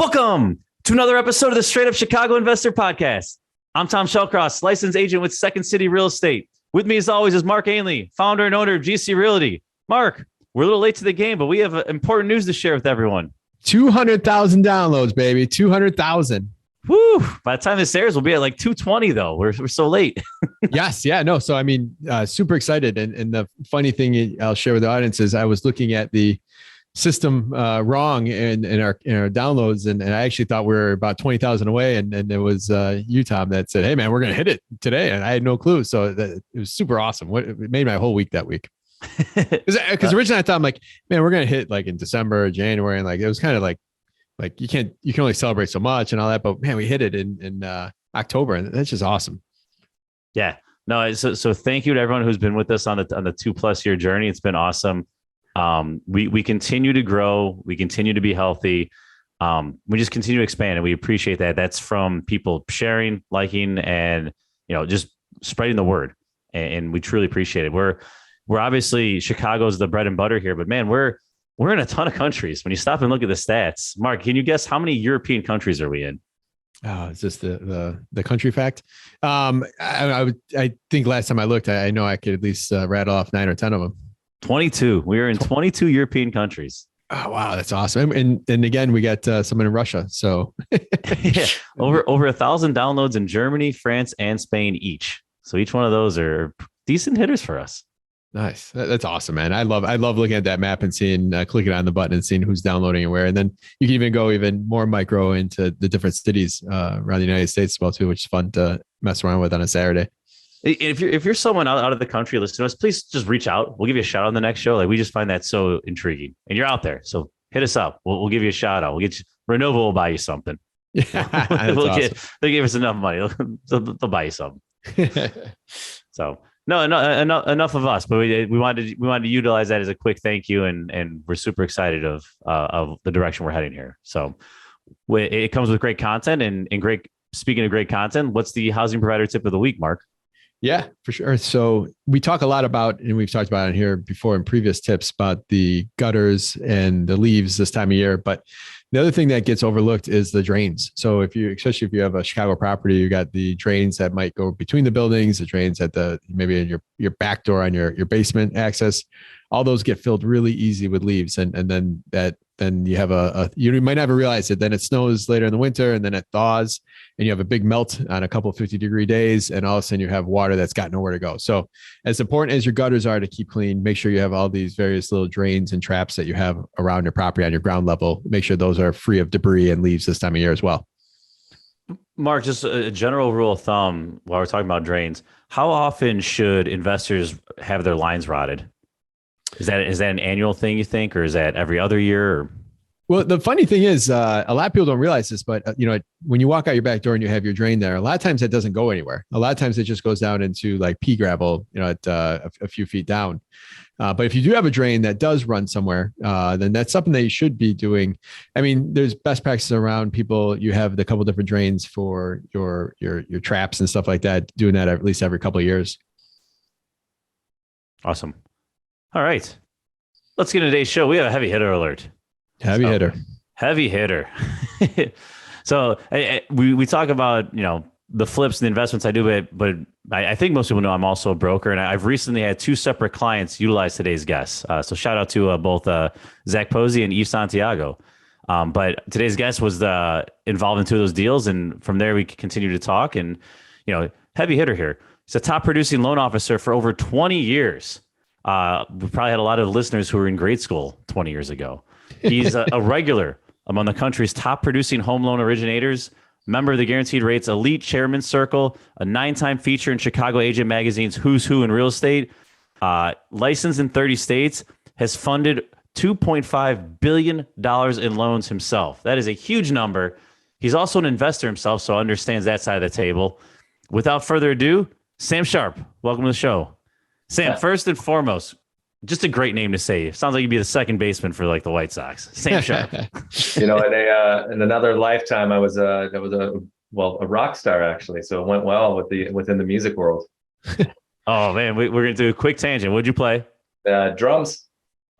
Welcome to another episode of the Straight Up Chicago Investor Podcast. I'm Tom Shellcross, licensed agent with Second City Real Estate. With me, as always, is Mark Ainley, founder and owner of GC Realty. Mark, we're a little late to the game, but we have important news to share with everyone. 200,000 downloads, baby. 200,000. Woo! By the time this airs, we'll be at like 220, though. We're so late. Yes. Yeah. No. So, I mean, super excited. And the funny thing I'll share with the audience is I was looking at the system wrong in our downloads, and I actually thought we were about 20,000 away, and it was you, Tom, that said, "Hey man, we're gonna hit it today," and I had no clue. So it was super awesome. It made my whole week that week. Because originally I thought, I'm like, man, we're gonna hit like in December or January, and like it was kind of like you can only celebrate so much and all that, but man, we hit it in October, and that's just awesome. Yeah. No. So thank you to everyone who's been with us on the 2+ year journey. It's been awesome. We continue to grow. We continue to be healthy. We just continue to expand, and we appreciate that. That's from people sharing, liking, and, just spreading the word. And we truly appreciate it. We're obviously, Chicago's the bread and butter here, but man, we're in a ton of countries. When you stop and look at the stats, Mark, can you guess how many European countries are we in? Oh, is this the country fact? I think last time I looked, I know I could at least rattle off 9 or 10 of them. 22. We are in 22 European countries. Oh, wow. That's awesome. And again, we got someone in Russia. So yeah, over 1,000 downloads in Germany, France, and Spain each. So each one of those are decent hitters for us. Nice. That's awesome, man. I love looking at that map and seeing, clicking on the button and seeing who's downloading and where. And then you can even go even more micro into the different cities around the United States as well, too, which is fun to mess around with on a Saturday. If you're someone out of the country listening to us, please just reach out. We'll give you a shout out on the next show. Like, we just find that so intriguing, and you're out there. So hit us up. We'll give you a shout out. We'll get you, Renova will buy you something. Yeah, awesome. They gave us enough money. They'll buy you something. So no, enough of us, but we wanted to utilize that as a quick thank you. And we're super excited of the direction we're heading here. So it comes with great content and speaking of great content, what's the housing provider tip of the week, Mark? Yeah, for sure. So we talk a lot about, and we've talked about it here before in previous tips, about the gutters and the leaves this time of year. But the other thing that gets overlooked is the drains. So especially if you have a Chicago property, you got the drains that might go between the buildings, the drains at maybe in your back door on your basement access. All those get filled really easy with leaves. And then you have you might never realize it. Then it snows later in the winter, and then it thaws, and you have a big melt on a couple of 50-degree days. And all of a sudden you have water that's got nowhere to go. So as important as your gutters are to keep clean, make sure you have all these various little drains and traps that you have around your property on your ground level. Make sure those are free of debris and leaves this time of year as well. Mark, just a general rule of thumb while we're talking about drains, how often should investors have their lines rotted? Is that an annual thing, you think, or is that every other year? Or? Well, the funny thing is, a lot of people don't realize this, but when you walk out your back door and you have your drain there, a lot of times that doesn't go anywhere. A lot of times it just goes down into like pea gravel, at a few feet down. But if you do have a drain that does run somewhere, then that's something that you should be doing. I mean, there's best practices around people. You have the couple different drains for your traps and stuff like that. Doing that at least every couple of years. Awesome. All right, let's get into today's show. We have a heavy hitter alert. Heavy hitter. So we talk about, the flips and the investments I do, but I think most people know I'm also a broker, and I've recently had 2 separate clients utilize today's guests. So shout out to both Zach Posey and Eve Santiago. But today's guest was involved in 2 of those deals, and from there we continue to talk. And heavy hitter here. He's a top producing loan officer for over 20 years. We probably had a lot of listeners who were in grade school 20 years ago. He's a regular among the country's top producing home loan originators, member of the Guaranteed Rates Elite Chairman Circle, a 9-time feature in Chicago Agent Magazine's Who's Who in Real Estate, licensed in 30 states, has funded $2.5 billion in loans himself. That is a huge number. He's also an investor himself, so understands that side of the table. Without further ado, Sam Sharp, welcome to the show. Sam, first and foremost, just a great name to say. Sounds like you'd be the second baseman for like the White Sox. Sam Sharp. In another lifetime, I was a rock star actually. So it went well within the music world. Oh man, we're gonna do a quick tangent. What'd you play? Drums.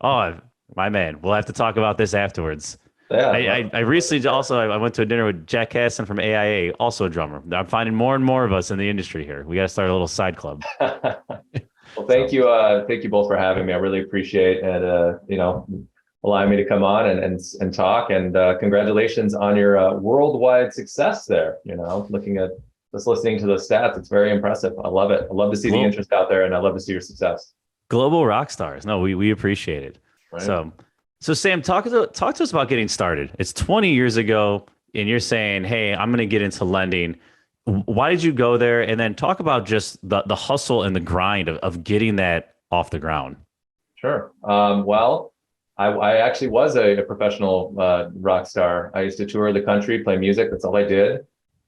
Oh, my man. We'll have to talk about this afterwards. Yeah. I recently also I went to a dinner with Jack Casson from AIA, also a drummer. I'm finding more and more of us in the industry here. We got to start a little side club. Well, thank you. Thank you both for having me. I really appreciate and allowing me to come on and talk. And congratulations on your worldwide success there. Looking at just listening to the stats, it's very impressive. I love it. I love to see the interest out there, and I love to see your success. Global rock stars. No, we appreciate it. Right. So Sam, talk to us about getting started. It's 20 years ago, and you're saying, "Hey, I'm going to get into lending." Why did you go there? And then talk about just the hustle and the grind of getting that off the ground. Sure. Well, I actually was a professional rock star. I used to tour the country, play music. That's all I did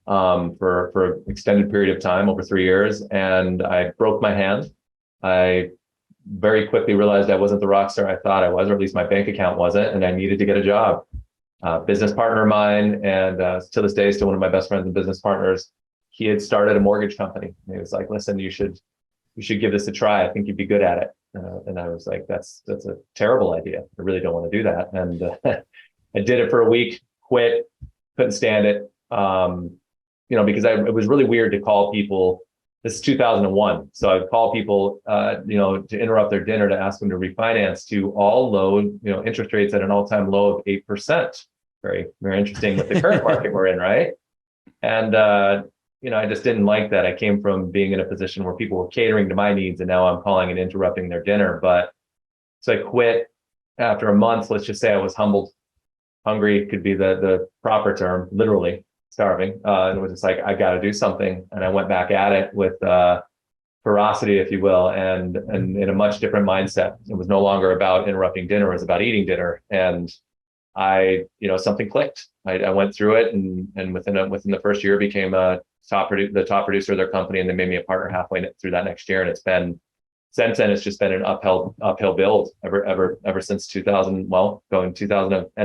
for an extended period of time, over 3 years. And I broke my hand. I very quickly realized I wasn't the rock star I thought I was, or at least my bank account wasn't, and I needed to get a job. Business partner of mine, and to this day, still one of my best friends and business partners. He had started a mortgage company. And he was like, "Listen, you should give this a try. I think you'd be good at it." And I was like, "That's a terrible idea. I really don't want to do that." And I did it for a week, quit, couldn't stand it. Because it was really weird to call people. This is 2001, so I'd call people, to interrupt their dinner to ask them to refinance to all low, interest rates at an all-time low of 8%. Very, very interesting with the current market we're in, right? And I just didn't like that. I came from being in a position where people were catering to my needs, and now I'm calling and interrupting their dinner. So I quit after a month. Let's just say I was hungry could be the proper term, literally starving. And it was just like, I got to do something. And I went back at it with ferocity, if you will, and in a much different mindset. It was no longer about interrupting dinner. It was about eating dinner. And something clicked. I went through it, and within the first year became the top producer of their company, and they made me a partner halfway through that next year. And it's been since then, it's just been an uphill build ever since 2000. Well, end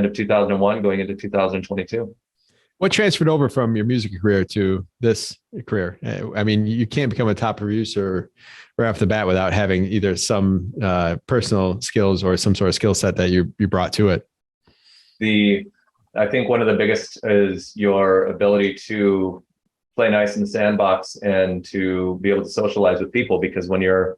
of 2001, going into 2022. What transferred over from your music career to this career? I mean, you can't become a top producer right off the bat without having either some personal skills or some sort of skill set that you brought to it. I think one of the biggest is your ability to play nice in the sandbox and to be able to socialize with people, because when you're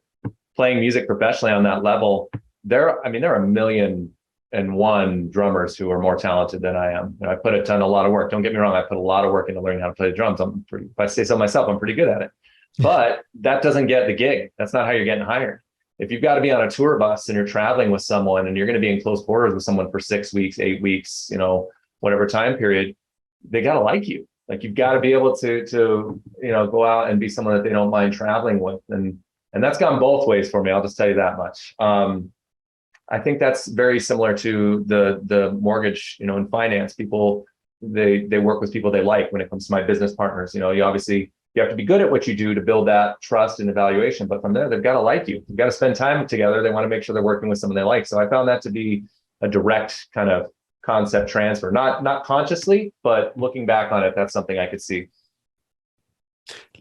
playing music professionally on that level, there are a million and one drummers who are more talented than I am. And I put a lot of work. Don't get me wrong. I put a lot of work into learning how to play the drums. If I say so myself, I'm pretty good at it, but that doesn't get the gig. That's not how you're getting hired. If you've got to be on a tour bus and you're traveling with someone and you're going to be in close quarters with someone for 6 weeks, 8 weeks, whatever time period, they got to like you. Like, you've got to be able to go out and be someone that they don't mind traveling with. And that's gone both ways for me. I'll just tell you that much. I think that's very similar to the mortgage, in finance. People, they work with people they like. When it comes to my business partners, you have to be good at what you do to build that trust and evaluation. But from there, they've got to like you. You've got to spend time together. They want to make sure they're working with someone they like. So I found that to be a direct kind of concept transfer, not consciously, but looking back on it, that's something I could see.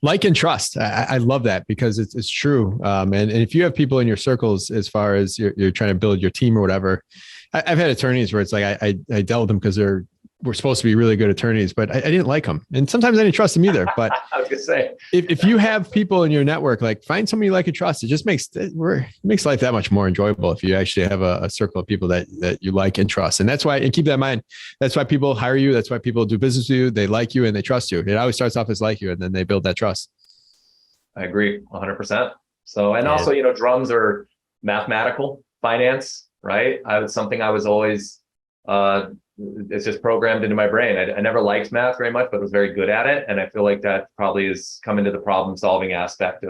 Like and trust. I love that, because it's true. And if you have people in your circles, as far as you're trying to build your team or whatever, I've had attorneys where it's like, I dealt with them because we're supposed to be really good attorneys, but I didn't like them. And sometimes I didn't trust them either. But I was gonna say, if you have people in your network, like, find somebody you like and trust, it just makes life that much more enjoyable if you actually have a circle of people that you like and trust. And that's why, and keep that in mind, that's why people hire you. That's why people do business with you. They like you and they trust you. It always starts off as like you, and then they build that trust. I agree 100%. So, and also, drums are mathematical, finance, right? Something I was always, it's just programmed into my brain. I never liked math very much, but was very good at it. And I feel like that probably has come into the problem solving aspect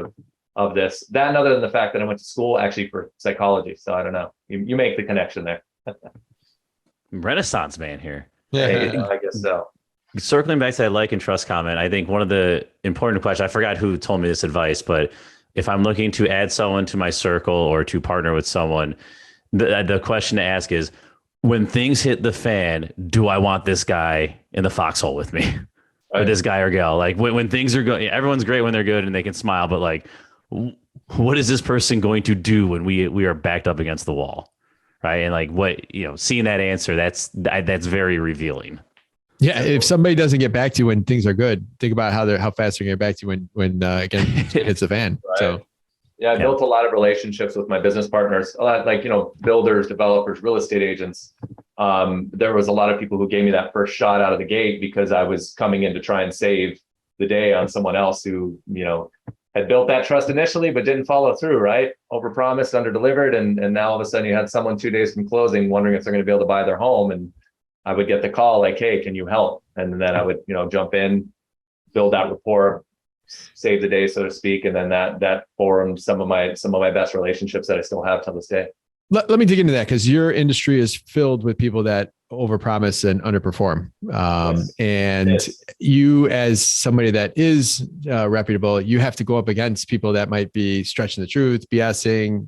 of this. That, and other than the fact that I went to school actually for psychology. So I don't know. You make the connection there. Renaissance man here. Yeah, I guess so. Circling back to that like and trust comment, I think one of the important questions, I forgot who told me this advice, but if I'm looking to add someone to my circle or to partner with someone, the question to ask is, when things hit the fan, do I want this guy in the foxhole with me? Right. Or this guy or gal? Like, when things are going, everyone's great when they're good and they can smile, but like, what is this person going to do when we are backed up against the wall? right? And like what, seeing that answer, that's very revealing. Yeah, if somebody doesn't get back to you when things are good, think about how fast they're going to get back to you when again hits the fan. Right. So yeah, I built a lot of relationships with my business partners, a lot like builders, developers, real estate agents. There was a lot of people who gave me that first shot out of the gate because I was coming in to try and save the day on someone else who had built that trust initially but didn't follow through. Right, overpromised, underdelivered, and now all of a sudden you had someone 2 days from closing wondering if they're going to be able to buy their home, and I would get the call like, hey, can you help? And then I would, jump in, build that rapport, save the day, so to speak. And then that formed some of my best relationships that I still have till this day. Let me dig into that, because your industry is filled with people that overpromise and underperform. Yes. And Yes. You, as somebody that is reputable, you have to go up against people that might be stretching the truth, BSing,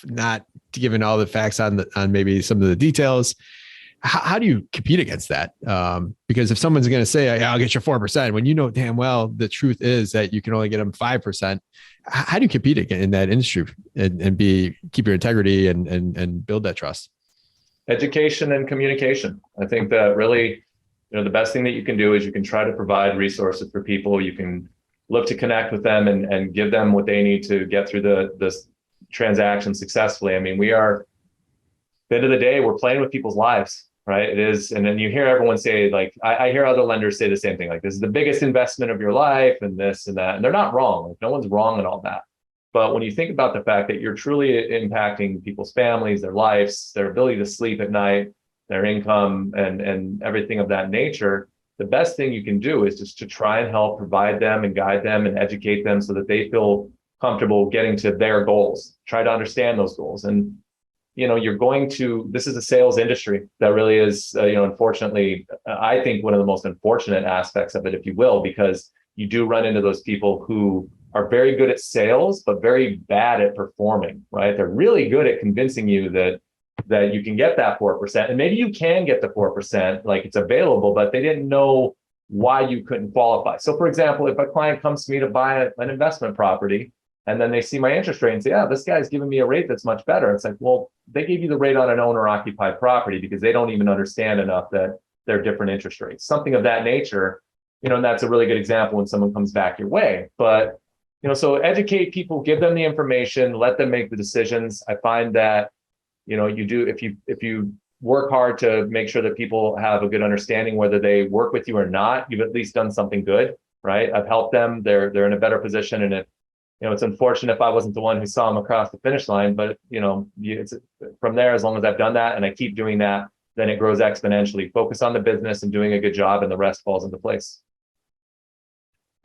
not giving all the facts on maybe some of the details. How do you compete against that? Because if someone's going to say, I'll get you 4%, when you know damn well the truth is that you can only get them 5%, how do you compete in that industry and keep your integrity and build that trust? Education and communication. I think that really, the best thing that you can do is you can try to provide resources for people. You can look to connect with them and give them what they need to get through this transaction successfully. I mean, at the end of the day, we're playing with people's lives. Right. It is. And then you hear everyone say, like, I hear other lenders say the same thing, like, this is the biggest investment of your life and this and that. And they're not wrong. Like, no one's wrong in all that. But when you think about the fact that you're truly impacting people's families, their lives, their ability to sleep at night, their income and everything of that nature, the best thing you can do is just to try and help provide them and guide them and educate them so that they feel comfortable getting to their goals, try to understand those goals. And this is a sales industry that really is, unfortunately, I think one of the most unfortunate aspects of it, if you will, because you do run into those people who are very good at sales, but very bad at performing, right? They're really good at convincing you that you can get that 4%, and maybe you can get the 4%, like it's available, but they didn't know why you couldn't qualify. So for example, if a client comes to me to buy an investment property, and then they see my interest rate and say, this guy's giving me a rate that's much better. It's like, well, they gave you the rate on an owner-occupied property because they don't even understand enough that they're different interest rates, something of that nature. And that's a really good example when someone comes back your way. But, so educate people, give them the information, let them make the decisions. I find that, you do, if you work hard to make sure that people have a good understanding, whether they work with you or not, you've at least done something good, right? I've helped them. They're in a better position. And if, it's unfortunate if I wasn't the one who saw them across the finish line, but it's from there, as long as I've done that and I keep doing that, then it grows exponentially. Focus on the business and doing a good job, and the rest falls into place.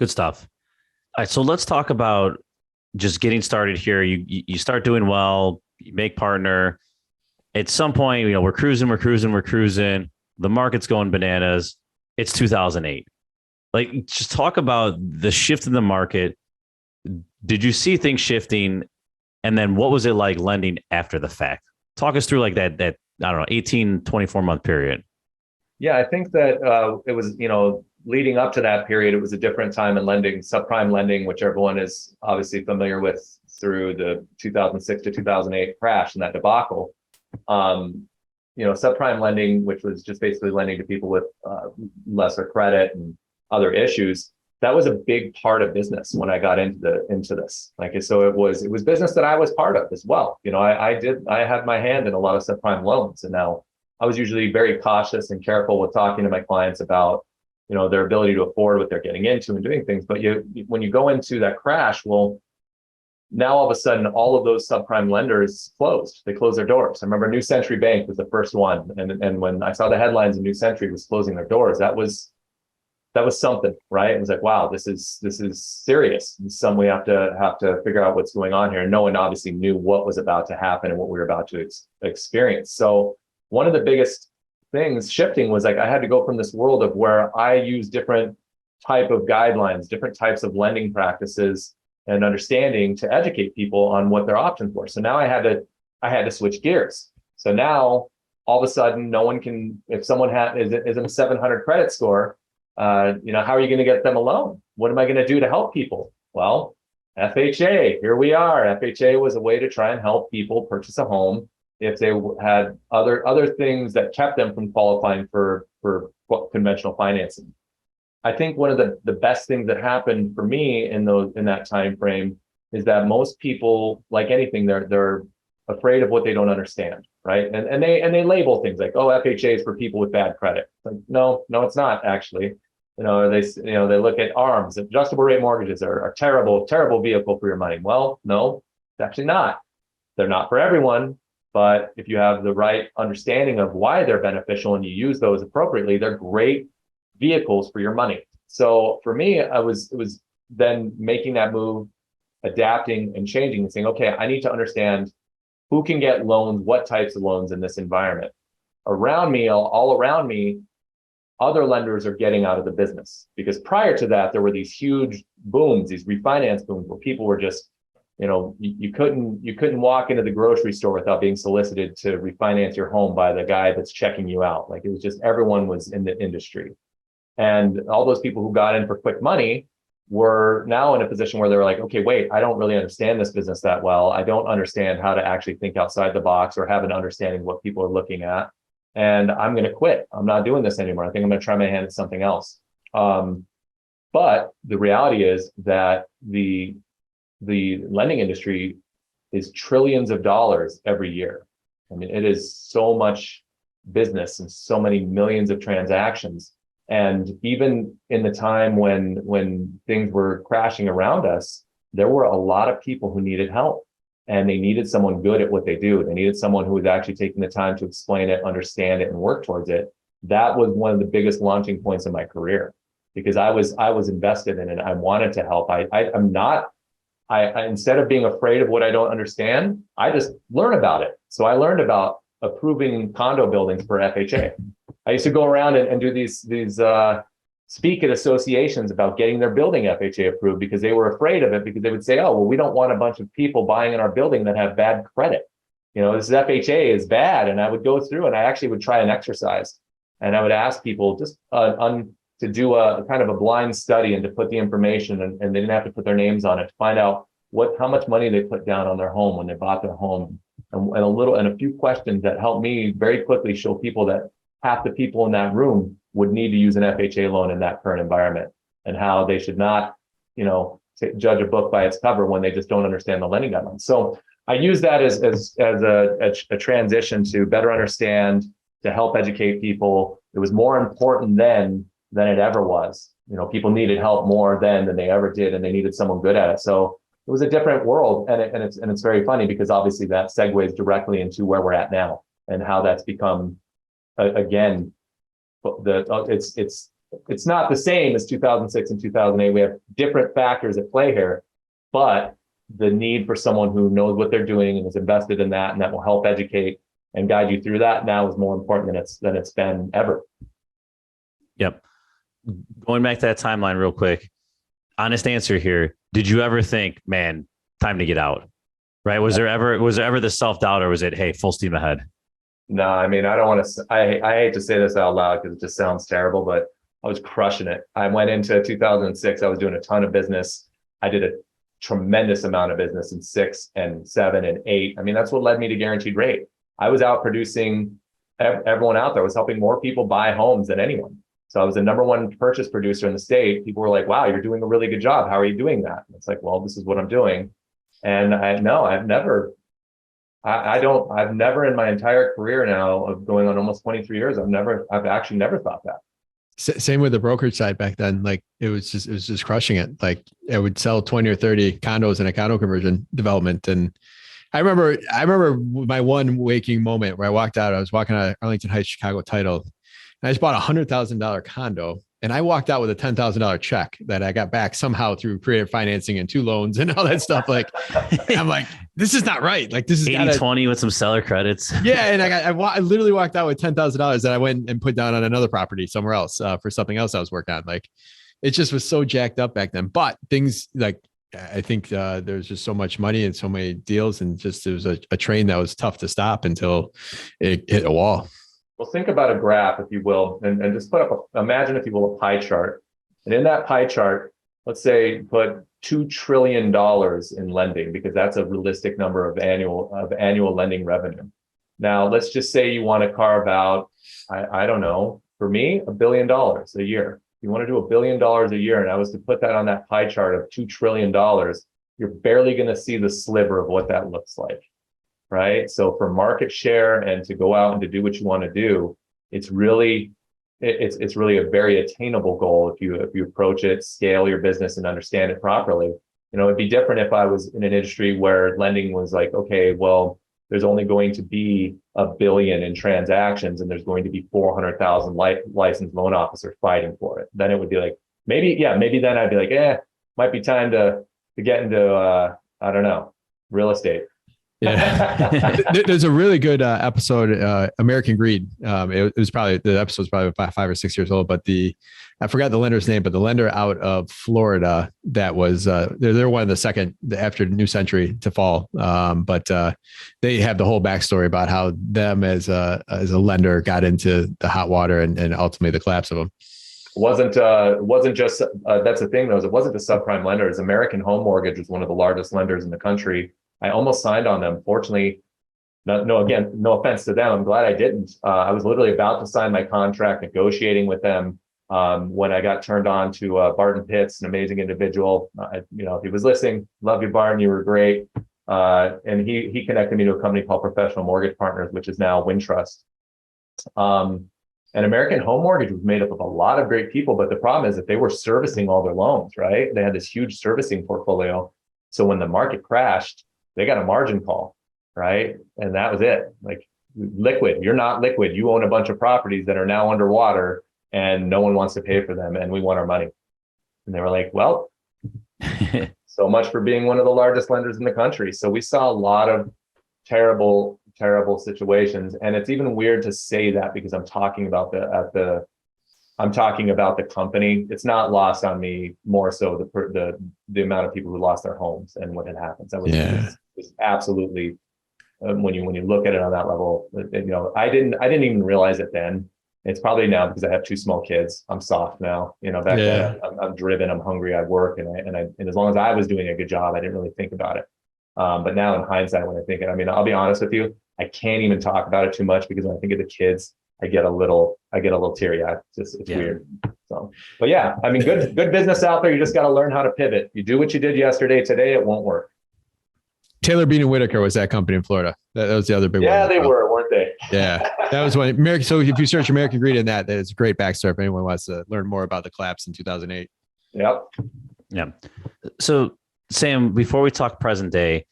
Good stuff. All right, so let's talk about just getting started here. You start doing well, you make partner. At some point, we're cruising. The market's going bananas. It's 2008. Like, just talk about the shift in the market. Did you see things shifting? And then what was it like lending after the fact? Talk us through like that, I don't know, 18, 24 month period. Yeah, I think that it was, leading up to that period, it was a different time in lending, subprime lending, which everyone is obviously familiar with through the 2006 to 2008 crash and that debacle. Subprime lending, which was just basically lending to people with lesser credit and other issues. That was a big part of business when I got into this. So it was business that I was part of as well. I had my hand in a lot of subprime loans, and now I was usually very cautious and careful with talking to my clients about, their ability to afford what they're getting into and doing things. But when you go into that crash, well, now all of a sudden, all of those subprime lenders closed. They closed their doors. I remember New Century Bank was the first one, and when I saw the headlines of New Century was closing their doors, that was something, right? It was like, wow, this is serious. This is something we have to figure out what's going on here. And no one obviously knew what was about to happen and what we were about to experience. So one of the biggest things shifting was like, I had to go from this world of where I use different type of guidelines, different types of lending practices and understanding to educate people on what their options were. So now I had to switch gears. So now all of a sudden, no one can, if someone is in a 700 credit score, how are you going to get them a loan? What am I going to do to help people? Well, FHA, here we are. FHA was a way to try and help people purchase a home if they had other things that kept them from qualifying for conventional financing. I think one of the best things that happened for me in that time frame is that most people, like anything, they're afraid of what they don't understand, right? And they label things like, oh, FHA is for people with bad credit. Like, no, it's not actually. They look at ARMs, adjustable rate mortgages are terrible vehicle for your money. Well, no, it's actually not. They're not for everyone, but if you have the right understanding of why they're beneficial and you use those appropriately, they're great vehicles for your money. So for me, it was then making that move, adapting and changing and saying, okay, I need to understand who can get loans, what types of loans in this environment. Around me, all around me, other lenders are getting out of the business, because prior to that, there were these huge booms, these refinance booms, where people were just, you couldn't walk into the grocery store without being solicited to refinance your home by the guy that's checking you out. Like, it was just, everyone was in the industry. And all those people who got in for quick money were now in a position where they were like, okay, wait, I don't really understand this business that well. I don't understand how to actually think outside the box or have an understanding of what people are looking at. And I'm going to quit. I'm not doing this anymore. I think I'm going to try my hand at something else. But the reality is that the lending industry is trillions of dollars every year. I mean, it is so much business and so many millions of transactions. And even in the time when things were crashing around us, there were a lot of people who needed help, and they needed someone good at what they do. They needed someone who was actually taking the time to explain it, understand it, and work towards it. That was one of the biggest launching points in my career, because I was invested in it. I wanted to help. I'm not, instead of being afraid of what I don't understand, I just learn about it. So I learned about approving condo buildings for FHA. I used to go around and do these speak at associations about getting their building FHA approved, because they were afraid of it, because they would say, oh, well, we don't want a bunch of people buying in our building that have bad credit. This FHA is bad. And I would go through and I actually would try an exercise, and I would ask people just to do a kind of a blind study and to put the information, and they didn't have to put their names on it, to find out how much money they put down on their home when they bought their home, and a few questions that helped me very quickly show people that half the people in that room would need to use an FHA loan in that current environment, and how they should not, judge a book by its cover when they just don't understand the lending guidelines. So I use that as a transition to better understand, to help educate people. It was more important then than it ever was. People needed help more then than they ever did, and they needed someone good at it. So it was a different world, and it's very funny, because obviously that segues directly into where we're at now, and how that's become, again, it's not the same as 2006 and 2008. We have different factors at play here, but the need for someone who knows what they're doing and is invested in that, and that will help educate and guide you through that, now is more important than it's been ever. Yep. Going back to that timeline real quick, honest answer here. Did you ever think, man, time to get out? Right? Was there ever the self-doubt, or was it, hey, full steam ahead? No, I mean, I don't want to, I hate to say this out loud because it just sounds terrible, but I was crushing it. I went into 2006. I was doing a ton of business. I did a tremendous amount of business in 6 and 7 and 8. I mean, that's what led me to Guaranteed Rate. I was out producing everyone out there. I was helping more people buy homes than anyone. So I was the #1 purchase producer in the state. People were like, wow, you're doing a really good job. How are you doing that? And it's like, well, this is what I'm doing. And I've never in my entire career now of going on almost 23 years, I've actually never thought that. Same with the brokerage side back then. Like it was just crushing it. Like I would sell 20 or 30 condos in a condo conversion development. And I remember my one waking moment where I walked out. I was walking out of Arlington Heights, Chicago title, and I just bought $100,000 condo. And I walked out with a $10,000 check that I got back somehow through creative financing and 2 loans and all that stuff. Like, I'm like, this is not right. Like this is 80-20 with some seller credits. Yeah. And I literally walked out with $10,000 that I went and put down on another property somewhere else for something else I was working on. Like it just was so jacked up back then, but things like, I think there's just so much money and so many deals, and just, it was a train that was tough to stop until it hit a wall. Well, think about a graph, if you will, and just imagine, if you will, a pie chart. And in that pie chart, let's say put $2 trillion in lending, because that's a realistic number of annual lending revenue. Now, let's just say you want to carve out, I don't know, for me, $1 billion a year. You want to do $1 billion a year, and I was to put that on that pie chart of $2 trillion, you're barely going to see the sliver of what that looks like, right? So for market share and to go out and to do what you want to do, it's really a very attainable goal if you approach it, scale your business, and understand it properly. You know, it'd be different if I was in an industry where lending was like, okay, well, there's only going to be 1 billion in transactions, and there's going to be 400,000 licensed loan officers fighting for it. Then it would be like, maybe then I'd be like, might be time to get into, I don't know, real estate. Yeah. There's a really good episode, American Greed. The episode's probably about 5 or 6 years old, but I forgot the lender's name, but the lender out of Florida that was, they're one of the second after New Century to fall. But they have the whole backstory about how them as a lender got into the hot water and ultimately the collapse of them. Wasn't just, that's the thing though, is it wasn't the subprime lenders. American Home Mortgage was one of the largest lenders in the country. I almost signed on them. Fortunately, no offense to them. I'm glad I didn't. I was literally about to sign my contract, negotiating with them, when I got turned on to Barton Pitts, an amazing individual. If he was listening, love you, Barton. You were great. And he connected me to a company called Professional Mortgage Partners, which is now Wintrust. And American Home Mortgage was made up of a lot of great people, but the problem is that they were servicing all their loans, right? They had this huge servicing portfolio. So when the market crashed, they got a margin call, right? And that was it. Like, liquid, you're not liquid. You own a bunch of properties that are now underwater and no one wants to pay for them, and we want our money. And they were like, well, so much for being one of the largest lenders in the country. So we saw a lot of terrible situations. And it's even weird to say that because I'm talking about the company. It's not lost on me, more so the amount of people who lost their homes and what had happened. That was absolutely, when you look at it on that level, I didn't even realize it then. It's probably now because I have 2 small kids. I'm soft now. Back then I'm driven, I'm hungry, I work, and as long as I was doing a good job, I didn't really think about it. But now in hindsight, when I think it, I mean, I'll be honest with you, I can't even talk about it too much because when I think of the kids, I get a little teary-eyed. It's weird. So, but yeah, I mean, good business out there. You just got to learn how to pivot. You do what you did yesterday. Today, it won't work. Taylor Bean and Whitaker was that company in Florida. That was the other big one. Yeah, they were, weren't they? Yeah, that was one. So if you search American Greed in that is a great backstory if anyone wants to learn more about the collapse in 2008. Yep. Yeah. So Sam, before we talk present day,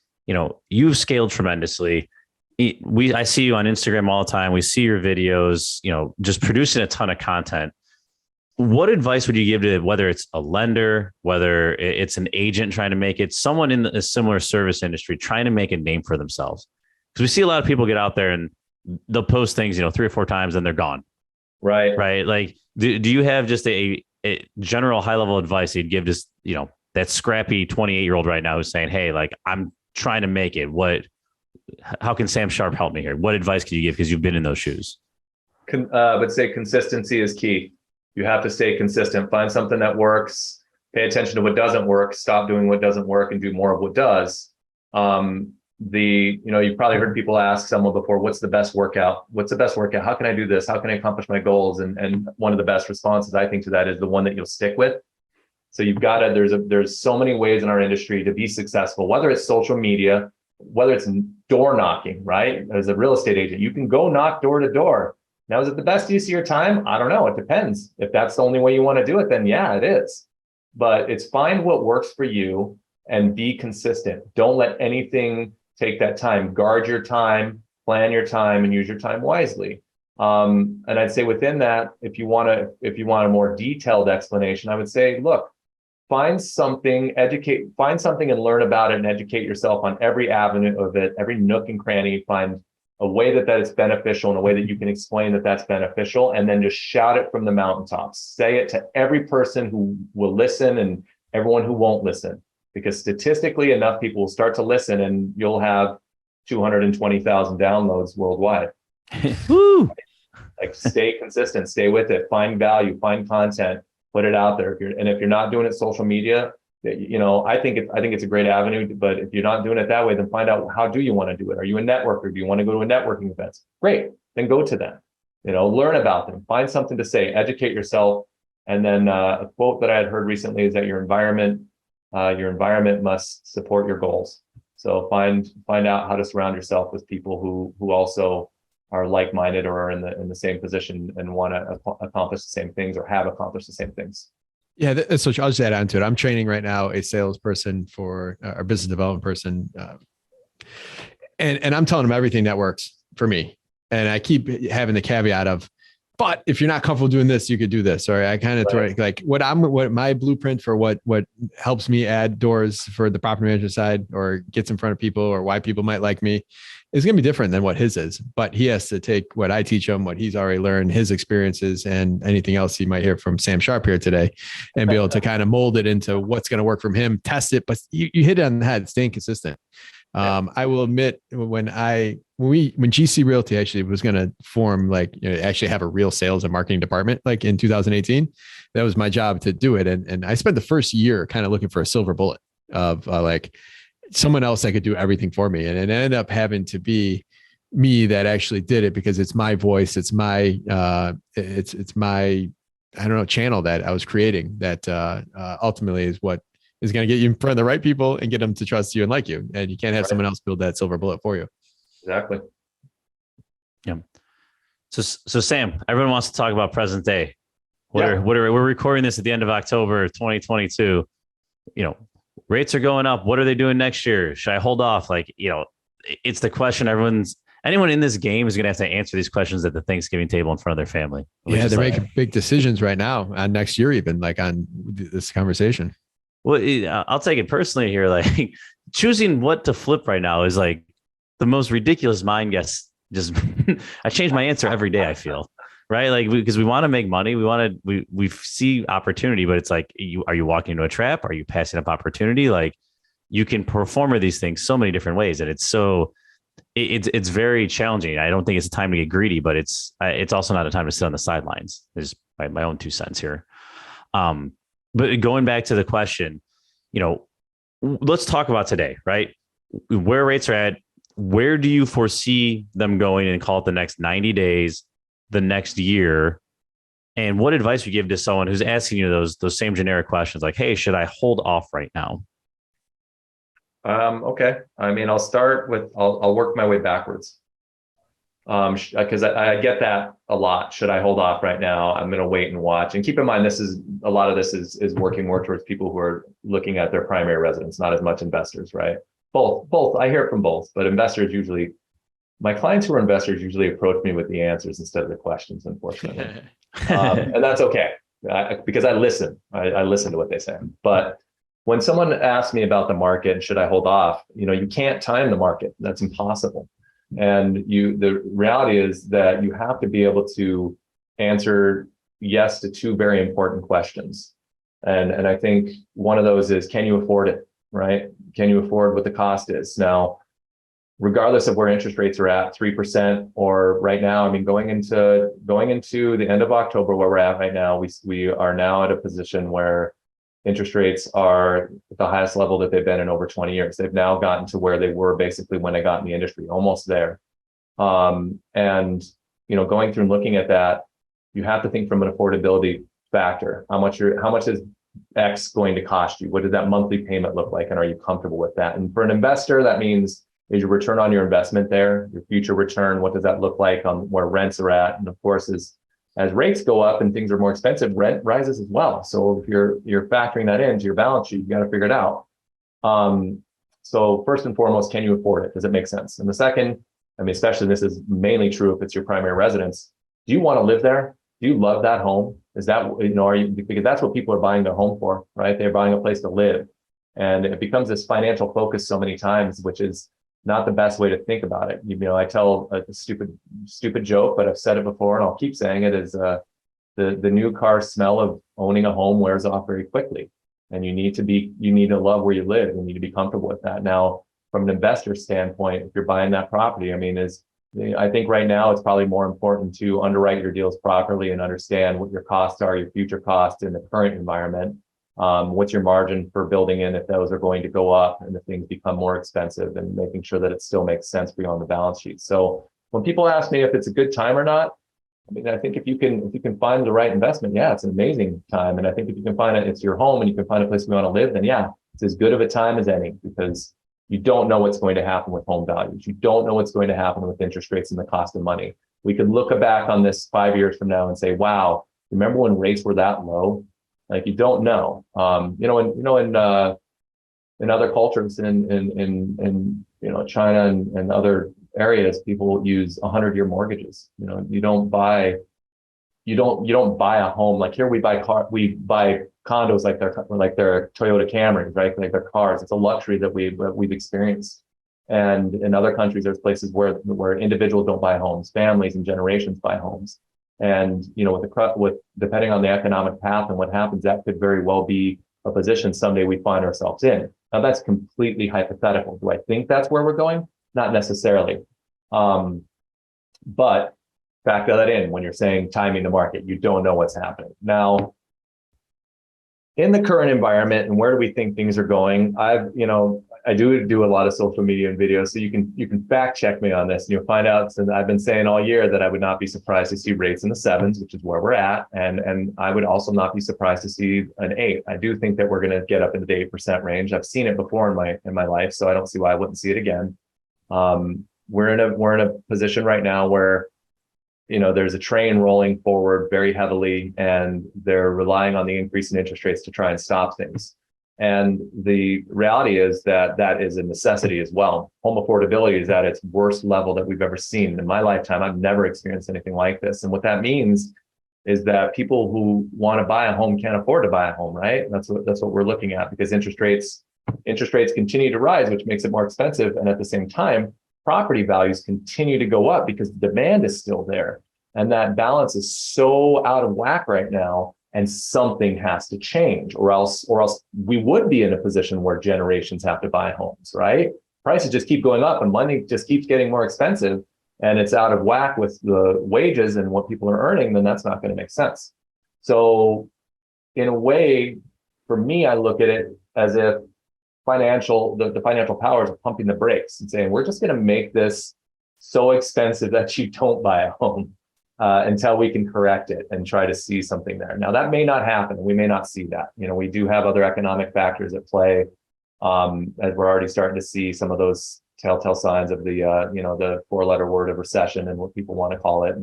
you've scaled tremendously. I see you on Instagram all the time. We see your videos, just producing a ton of content. What advice would you give to, whether it's a lender, whether it's an agent trying to make it, someone in a similar service industry trying to make a name for themselves? Because we see a lot of people get out there and they'll post things, 3 or 4 times and they're gone. Right. Right. Like, do you have just a general high level advice you'd give just, that scrappy 28-year-old right now who's saying, hey, like, I'm trying to make it. How can Sam Sharp help me here? What advice can you give? Because you've been in those shoes. I would say consistency is key. You have to stay consistent. Find something that works. Pay attention to what doesn't work. Stop doing what doesn't work and do more of what does. You've probably heard people ask someone before, what's the best workout? What's the best workout? How can I do this? How can I accomplish my goals? And one of the best responses I think to that is the one that you'll stick with. So you've got to, there's so many ways in our industry to be successful, whether it's social media, whether it's door knocking, right? As a real estate agent, you can go knock door to door. Now, is it the best use of your time? I don't know. It depends. If that's the only way you want to do it, then yeah, it is. But it's find what works for you and be consistent. Don't let anything take that time. Guard your time, plan your time, and use your time wisely. And I'd say within that, if you want a more detailed explanation, I would say, look, find something and learn about it and educate yourself on every avenue of it, every nook and cranny. Find a way that is beneficial and a way that you can explain that that's beneficial, and then just shout it from the mountaintops. Say it to every person who will listen and everyone who won't listen, because statistically enough people will start to listen and you'll have 220,000 downloads worldwide. Woo! Like, stay consistent, stay with it, find value, find content, put it out there. If you're not doing it social media, I think it's a great avenue, but if you're not doing it that way, then find out, how do you want to do it? Are you a networker? Do you want to go to a networking events? Great. Then go to them, learn about them, find something to say, educate yourself. And then a quote that I had heard recently is that your environment must support your goals. So find out how to surround yourself with people who also are like-minded or are in the same position and want to accomplish the same things or have accomplished the same things. Yeah, so I'll just add on to it. I'm training right now a salesperson for our business development person, and I'm telling them everything that works for me. And I keep having the caveat of, but if you're not comfortable doing this, you could do this. Or I kind of throw like what my blueprint for what helps me add doors for the property management side or gets in front of people or why people might like me is going to be different than what his is. But he has to take what I teach him, what he's already learned, his experiences, and anything else he might hear from Sam Sharp here today, and be able to kind of mold it into what's going to work from him, test it. But you hit it on the head, staying consistent. I will admit when GC Realty actually was going to form, actually have a real sales and marketing department, like in 2018, that was my job to do it. And I spent the first year kind of looking for a silver bullet of someone else that could do everything for me. And it ended up having to be me that actually did it because it's my voice. It's my, it's my, I don't know, channel that I was creating that ultimately is what is going to get you in front of the right people and get them to trust you and like you. And you can't have someone else build that silver bullet for you. Exactly. Yeah. So Sam, everyone wants to talk about present day. We're recording this at the end of October, 2022. Rates are going up. What are they doing next year? Should I hold off? It's the question anyone in this game is going to have to answer these questions at the Thanksgiving table in front of their family. Yeah. They're making big decisions right now on next year, even on this conversation. Well, I'll take it personally here. Choosing what to flip right now is the most ridiculous mind guess. Just I change my answer every day. I feel right, because we want to make money. We see opportunity, but it's are you walking into a trap? Are you passing up opportunity? You can perform these things so many different ways, and it's very challenging. I don't think it's a time to get greedy, but it's also not a time to sit on the sidelines. Is my own 2 cents here. But going back to the question, let's talk about today, right? Where rates are at, where do you foresee them going and call it the next 90 days, the next year? And what advice would you give to someone who's asking you those same generic questions hey, should I hold off right now? Okay. I'll start with, I'll work my way backwards. Because I get that a lot. Should I hold off right now? I'm going to wait and watch. And keep in mind, a lot of this is working more towards people who are looking at their primary residence, not as much investors, right? Both. I hear it from both, but my clients who are investors usually approach me with the answers instead of the questions, unfortunately. And that's okay, because I listen. I listen to what they say. But when someone asks me about the market and should I hold off, you can't time the market. That's impossible. And the reality is that you have to be able to answer yes to 2 very important questions. And I think one of those is, can you afford it, right? Can you afford what the cost is? Now, regardless of where interest rates are at, 3% or right now, going into the end of October, where we're at right now, we are now at a position where interest rates are at the highest level that they've been in over 20 years. They've now gotten to where they were basically when I got in the industry, almost there. And going through and looking at that, you have to think from an affordability factor. How much is X going to cost you? What does that monthly payment look like? And are you comfortable with that? And for an investor, that means, is your return on your investment there, your future return? What does that look like on where rents are at? And of course, as rates go up and things are more expensive, rent rises as well. So if you're factoring that into your balance sheet, you got to figure it out. So first and foremost, can you afford it? Does it make sense? And the second, especially this is mainly true if it's your primary residence. Do you want to live there? Do you love that home? Is that, are you, because that's what people are buying their home for, right? They're buying a place to live. And it becomes this financial focus so many times, which is not the best way to think about it. I tell a stupid joke, but I've said it before and I'll keep saying it, is the new car smell of owning a home wears off very quickly. And you need to love where you live. You need to be comfortable with that. Now, from an investor standpoint, if you're buying that property, I think right now it's probably more important to underwrite your deals properly and understand what your costs are, your future costs in the current environment. What's your margin for building in if those are going to go up and if things become more expensive, and making sure that it still makes sense for you on the balance sheet. So when people ask me if it's a good time or not, I mean, I think if you can find the right investment, yeah, it's an amazing time. And I think if you can find it, it's your home and you can find a place you want to live, then yeah, it's as good of a time as any, because you don't know what's going to happen with home values. You don't know what's going to happen with interest rates and the cost of money. We could look back on this 5 years from now and say, wow, remember when rates were that low? Like, you don't know. In other cultures, in China and other areas, people use 100-year mortgages. You don't buy a home like here. We buy condos like they're Toyota Camrys, right? Like they're cars. It's a luxury that we've experienced. And in other countries, there's places where individuals don't buy homes, families and generations buy homes. And with depending on the economic path and what happens, that could very well be a position someday we find ourselves in. Now, that's completely hypothetical. Do I think that's where we're going? Not necessarily. But factor that in when you're saying timing the market. You don't know what's happening. Now, in the current environment, and where do we think things are going? I do a lot of social media and videos, so you can fact check me on this, and you'll find out. And I've been saying all year that I would not be surprised to see rates in the 7s, which is where we're at, and I would also not be surprised to see an 8. I do think that we're going to get up into the 8% range. I've seen it before in my life, so I don't see why I wouldn't see it again. We're in a position right now where there's a train rolling forward very heavily, and they're relying on the increase in interest rates to try and stop things. And the reality is that is a necessity as well. Home affordability is at its worst level that we've ever seen in my lifetime. I've never experienced anything like this. And what that means is that people who want to buy a home can't afford to buy a home, right? That's what we're looking at, because interest rates continue to rise, which makes it more expensive. And at the same time, property values continue to go up because the demand is still there. And that balance is so out of whack right now, and something has to change, or else we would be in a position where generations have to buy homes, right? Prices just keep going up and money just keeps getting more expensive, and it's out of whack with the wages and what people are earning, then that's not going to make sense. So in a way, for me, I look at it as if the financial powers are pumping the brakes and saying, we're just going to make this so expensive that you don't buy a home until we can correct it and try to see something there. Now, that may not happen. We may not see that. We do have other economic factors at play, as we're already starting to see some of those telltale signs of the 4-letter word of recession and what people want to call it,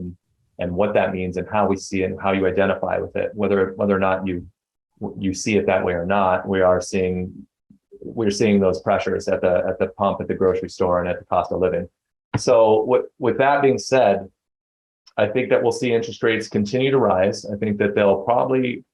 and what that means and how we see it and how you identify with it, whether or not you see it that way or not. We're seeing those pressures at the pump, at the grocery store, and at the cost of living. So with that being said, I think that we'll see interest rates continue to rise. I think that they'll probably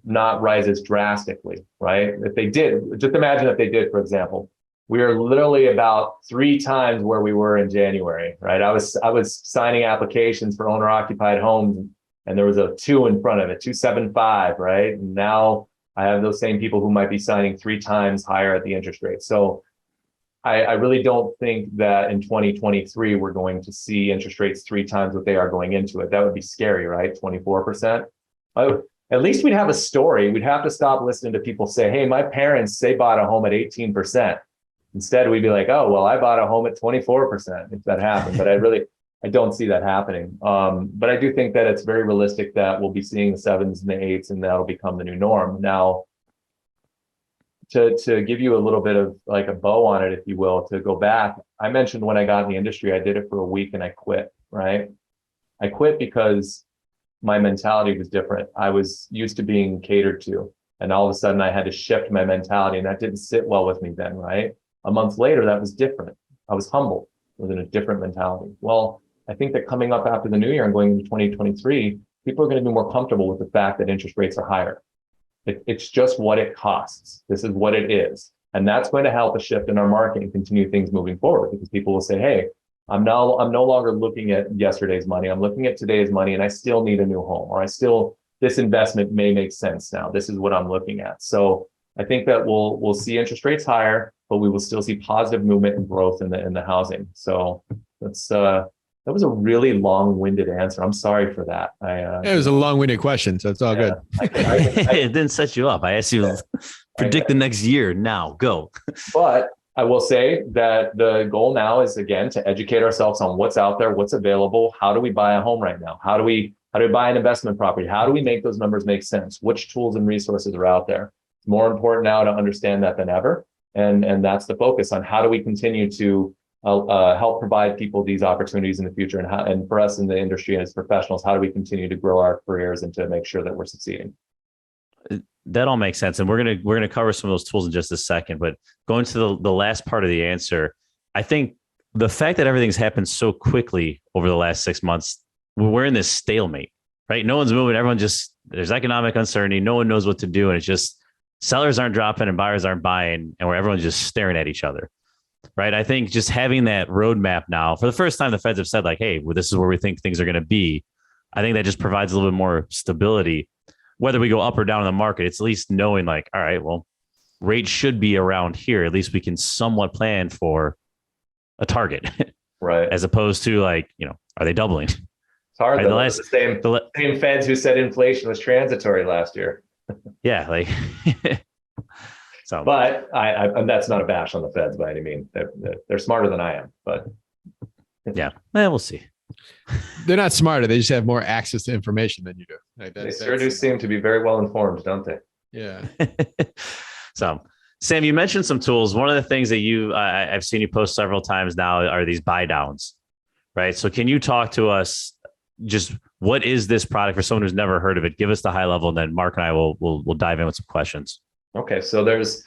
not rise as drastically, right? If they did, just imagine if they did, for example, we are literally about 3 times where we were in January, right? I was signing applications for owner occupied homes, and there was a 2 in front of it, 275, right? And now I have those same people who might be signing 3 times higher at the interest rate. So I really don't think that in 2023, we're going to see interest rates 3 times what they are going into it. That would be scary, right? 24%. At least we'd have a story. We'd have to stop listening to people say, hey, my parents, they bought a home at 18%. Instead, we'd be like, oh, well, I bought a home at 24% if that happened. But I don't see that happening. But I do think that it's very realistic that we'll be seeing the 7s and the 8s, and that'll become the new norm. Now, to give you a little bit of like a bow on it, if you will, to go back, I mentioned when I got in the industry, I did it for a week and I quit, right? I quit because my mentality was different. I was used to being catered to, and all of a sudden I had to shift my mentality, and that didn't sit well with me then, right? A month later, that was different. I was humbled. I was in a different mentality. Well, I think that coming up after the new year and going into 2023, people are going to be more comfortable with the fact that interest rates are higher. It's just what it costs. This is what it is. And that's going to help a shift in our market and continue things moving forward, because people will say, hey, I'm no longer looking at yesterday's money. I'm looking at today's money, and I still need a new home, or this investment may make sense now. This is what I'm looking at. So I think that we'll see interest rates higher, but we will still see positive movement and growth in the housing. So that's That was a really long-winded answer. I'm sorry for that. It was a long-winded question, so it's all good. It didn't set you up. I asked you to predict the next year. Now go. But I will say that the goal now is, again, to educate ourselves on what's out there, what's available. How do we buy a home right now? How do we buy an investment property? How do we make those numbers make sense? Which tools and resources are out there? It's more important now to understand that than ever. And that's the focus on how do we continue to help provide people these opportunities in the future, and for us in the industry and as professionals, how do we continue to grow our careers and to make sure that we're succeeding? That all makes sense, and we're gonna cover some of those tools in just a second. But going to the last part of the answer, I think the fact that everything's happened so quickly over the last 6 months, we're in this stalemate, right? No one's moving. There's economic uncertainty. No one knows what to do, and it's just sellers aren't dropping and buyers aren't buying, and where everyone's just staring at each other. Right. I think just having that roadmap now, for the first time, the Feds have said like, hey, well, this is where we think things are going to be. I think that just provides a little bit more stability, whether we go up or down in the market. It's at least knowing like, all right, well, rates should be around here. At least we can somewhat plan for a target, right? As opposed to like, are they doubling? It's hard. Right? The same Feds who said inflation was transitory last year. Yeah. Like, so, but and that's not a bash on the Feds by any means. They're smarter than I am, but yeah, we'll see. They're not smarter. They just have more access to information than you do. Like they sure do seem to be very well informed, don't they? Yeah. So, Sam, you mentioned some tools. One of the things that I've seen you post several times now are these Buydowns, right? So can you talk to us just what is this product for someone who's never heard of it? Give us the high level, and then Mark and I will dive in with some questions. Okay, so there's a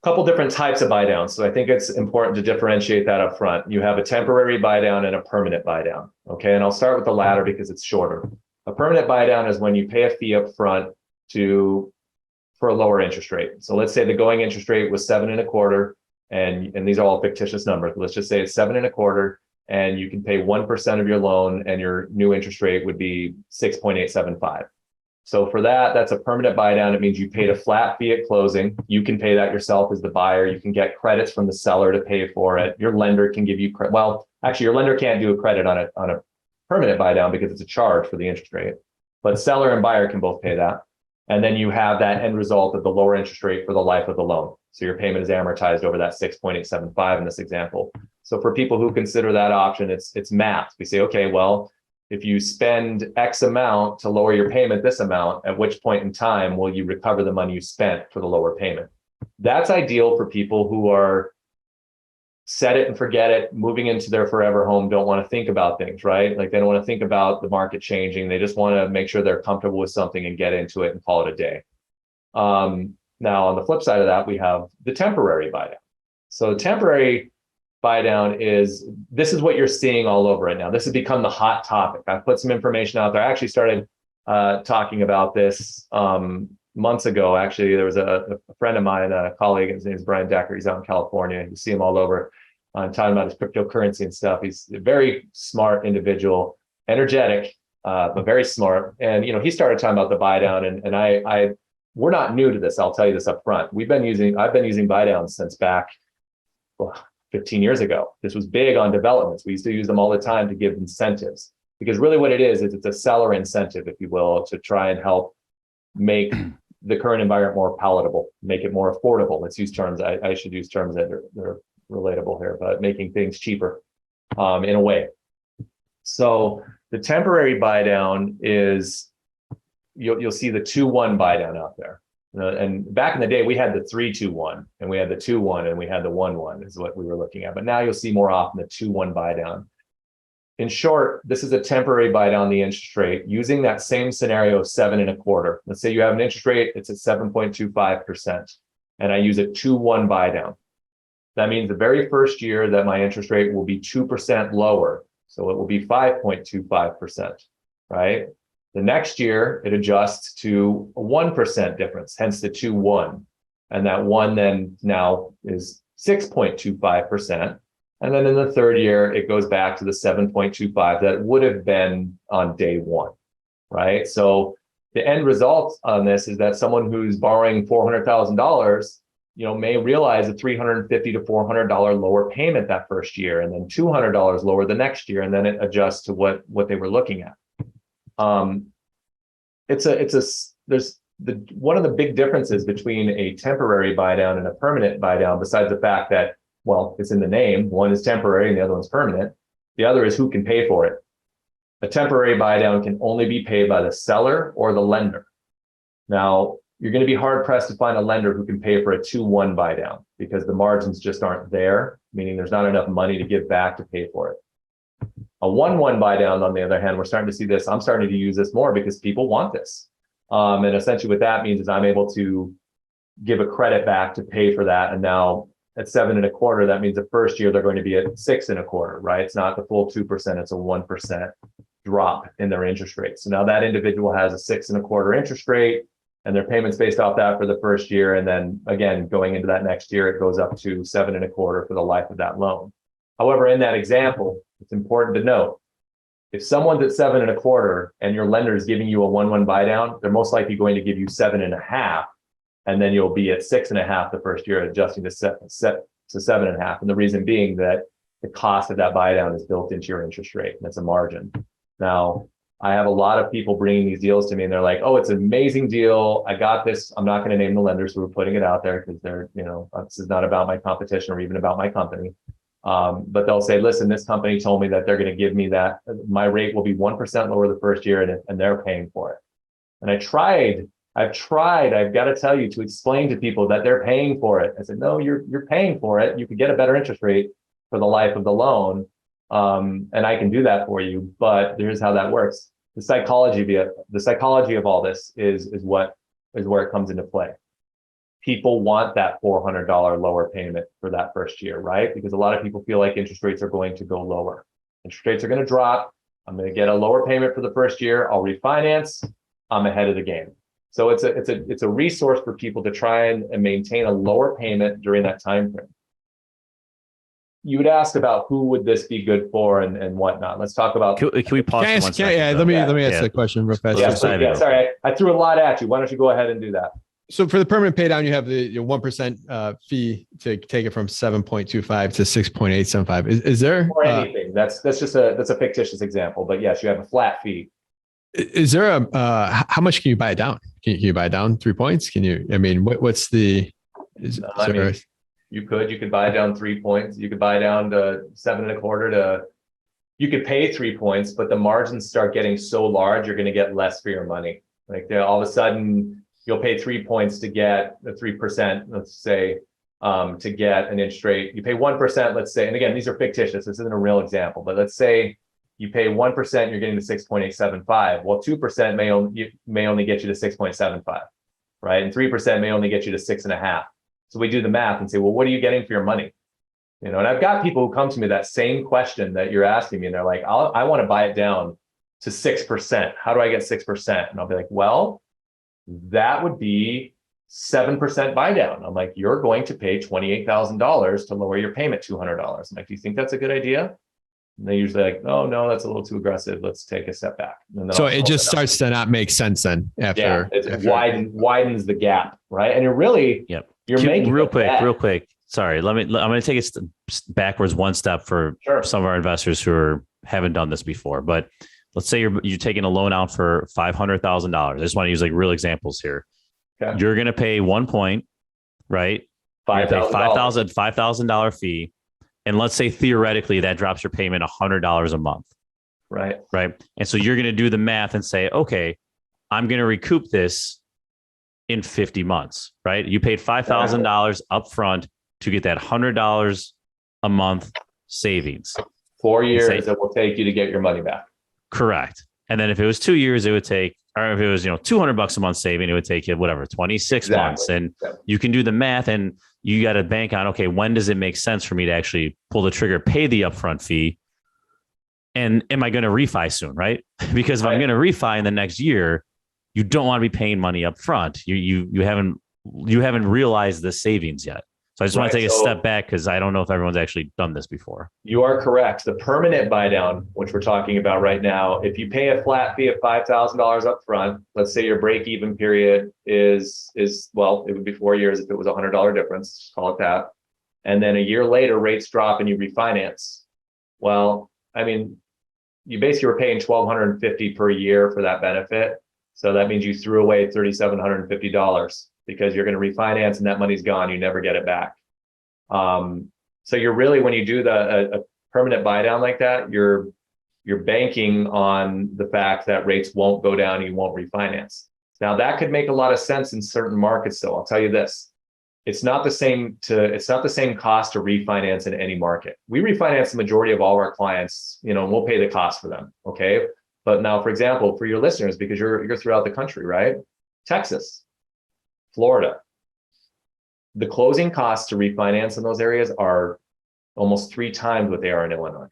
couple different types of buy downs. So I think it's important to differentiate that up front. You have a temporary buy down and a permanent buy down. Okay, and I'll start with the latter because it's shorter. A permanent buy down is when you pay a fee up front for a lower interest rate. So let's say the going interest rate was 7.25, and these are all fictitious numbers. Let's just say it's 7.25, and you can pay 1% of your loan, and your new interest rate would be 6.875. So for that, that's a permanent buy down. It means you paid a flat fee at closing. You can pay that yourself as the buyer. You can get credits from the seller to pay for it. Your lender can give you credit. Well, actually, your lender can't do a credit on a permanent buy down because it's a charge for the interest rate. But seller and buyer can both pay that. And then you have that end result of the lower interest rate for the life of the loan. So your payment is amortized over that 6.875 in this example. So for people who consider that option, it's math. We say, okay, well, if you spend X amount to lower your payment this amount, at which point in time will you recover the money you spent for the lower payment? That's ideal for people who are set it and forget it, moving into their forever home, don't want to think about things, right? Like they don't want to think about the market changing. They just want to make sure they're comfortable with something and get into it and call it a day. Now, on the flip side of that, we have the temporary buy down. So the temporary buy down this is what you're seeing all over right now. This has become the hot topic. I've put some information out there. I actually started talking about this months ago. Actually, there was a friend of mine, a colleague, his name is Brian Decker. He's out in California. You see him all over talking about his cryptocurrency and stuff. He's a very smart individual, energetic, but very smart. And he started talking about the buy down, and we're not new to this. I'll tell you this up front. I've been using buy downs since back 15 years ago. This was big on developments. We used to use them all the time to give incentives, because really what it is it's a seller incentive, if you will, to try and help make the current environment more palatable, make it more affordable. Let's use terms. I should use terms that are relatable here, but making things cheaper in a way. So the temporary buy down is, you'll see the 2-1 buy down out there. And back in the day, we had the 3-2-1, and we had the 2-1, and we had the 1-1 is what we were looking at. But now you'll see more often the 2-1 buy down. In short, this is a temporary buy down the interest rate using that same scenario of 7.25. Let's say you have an interest rate, it's at 7.25%, and I use a 2-1 buy down. That means the very first year that my interest rate will be 2% lower. So it will be 5.25%, right? The next year, it adjusts to a 1% difference, hence the 2-1. And that 1 then now is 6.25%. And then in the third year, it goes back to the 7.25 that would have been on day one, right? So the end result on this is that someone who's borrowing $400,000 may realize a $350 to $400 lower payment that first year, and then $200 lower the next year, and then it adjusts to what they were looking at. One of the big differences between a temporary buy down and a permanent buy down, besides the fact that, well, it's in the name, one is temporary and the other one's permanent. The other is who can pay for it. A temporary buy down can only be paid by the seller or the lender. Now, you're going to be hard pressed to find a lender who can pay for a 2-1 buy down because the margins just aren't there, meaning there's not enough money to give back to pay for it. A 1-1 buy down, on the other hand, we're starting to see this. I'm starting to use this more because people want this. And essentially what that means is I'm able to give a credit back to pay for that. And now at 7.25%, that means the first year they're going to be at 6.25%, right? It's not the full 2%, it's a 1% drop in their interest rate. So now that individual has a 6.25% interest rate, and their payments based off that for the first year. And then again, going into that next year, it goes up to 7.25% for the life of that loan. However, in that example, it's important to note, if someone's at 7.25% and your lender is giving you a 1-1 buy down, they're most likely going to give you 7.5%, and then you'll be at 6.5% the first year, adjusting to 7.5%. And the reason being that the cost of that buy down is built into your interest rate, and it's a margin. Now, I have a lot of people bringing these deals to me, and they're like, "Oh, it's an amazing deal. I got this." I'm not going to name the lenders who are putting it out there because they're, this is not about my competition or even about my company. But they'll say, "Listen, this company told me that they're going to give me that. My rate will be 1% lower the first year, and they're paying for it." And I've got to tell you, to explain to people that they're paying for it. I said, "No, you're paying for it. You could get a better interest rate for the life of the loan. And I can do that for you, but here's how that works." The psychology of all this is where it comes into play. People want that $400 lower payment for that first year, right? Because a lot of people feel like interest rates are going to go lower. Interest rates are going to drop. I'm going to get a lower payment for the first year. I'll refinance. I'm ahead of the game. So it's a resource for people to try and maintain a lower payment during that time frame. You would ask about who would this be good for and whatnot. Let's talk about. Can we pause for 1 second? Let me answer the question real fast. Sorry, I threw a lot at you. Why don't you go ahead and do that? So for the permanent pay down, you have the 1% fee to take it from 7.25 to 6.875. Is there or anything? That's a fictitious example, but yes, you have a flat fee. Is there how much can you buy it down? Can you buy it down 3 points? Can you? I mean, what's the? You could buy down 3 points. You could buy down to 7.25 you could pay 3 points, but the margins start getting so large, you're going to get less for your money. Like all of a sudden you'll pay 3 points to get the 3%, let's say, to get an interest rate. You pay 1%, let's say, and again, these are fictitious. This isn't a real example, but let's say you pay 1%, you're getting to 6.875. Well, 2% may only get you to 6.75, right? And 3% may only get you to 6.5. So we do the math and say, well, what are you getting for your money? And I've got people who come to me that same question that you're asking me, and they're like, I want to buy it down to 6%. How do I get 6%? And I'll be like, well, that would be 7% buy down. I'm like, you're going to pay $28,000 to lower your payment $200. I'm like, do you think that's a good idea? And they usually like, oh no, that's a little too aggressive. Let's take a step back. So it just starts to not make sense then after. Yeah, it widens the gap, right? And you're really, you're making real quick. Sorry, I'm going to take it backwards one step for some of our investors who haven't done this before. But let's say you're taking a loan out for $500,000. I just want to use like real examples here. Okay. You're going to pay 1 point, right? $5,000 fee. And let's say theoretically that drops your payment $100 a month. Right. Right. And so you're going to do the math and say, okay, I'm going to recoup this in 50 months, right? You paid $5,000 upfront to get that $100 a month savings. 4 years it will take you to get your money back. Correct. And then if it was 2 years, it would take, or if it was, $200 a month saving, it would take you 26 months. And you can do the math and you got to bank on, okay, when does it make sense for me to actually pull the trigger, pay the upfront fee? And am I going to refi soon? Right. Because if I'm going to refi in the next year, you don't want to be paying money up front. You haven't realized the savings yet. So I just want to take a step back because I don't know if everyone's actually done this before. You are correct. The permanent buy down, which we're talking about right now, if you pay a flat fee of $5,000 up front, let's say your break even period is well, it would be 4 years if it was a $100 difference, call it that. And then a year later, rates drop and you refinance. Well, I mean, you basically were paying $1,250 per year for that benefit. So that means you threw away $3,750 because you're going to refinance and that money's gone. You never get it back. So you're really, when you do a permanent buy down like that, you're banking on the fact that rates won't go down, you won't refinance. Now that could make a lot of sense in certain markets though. I'll tell you this. It's not the same cost to refinance in any market. We refinance the majority of all our clients, and we'll pay the cost for them. Okay. But now, for example, for your listeners, because you're throughout the country, right? Texas, Florida, the closing costs to refinance in those areas are almost 3 times what they are in Illinois.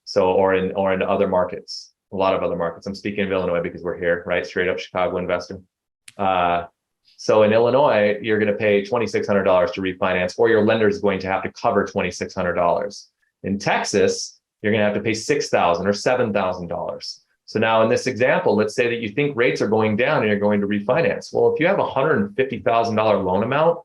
So, or in other markets, a lot of other markets. I'm speaking of Illinois because we're here, right? Straight up Chicago investor. So in Illinois, you're going to pay $2,600 to refinance, or your lender is going to have to cover $2,600. In Texas, you're going to have to pay $6,000 or $7,000. So now in this example, let's say that you think rates are going down and you're going to refinance. Well, if you have a $150,000 loan amount,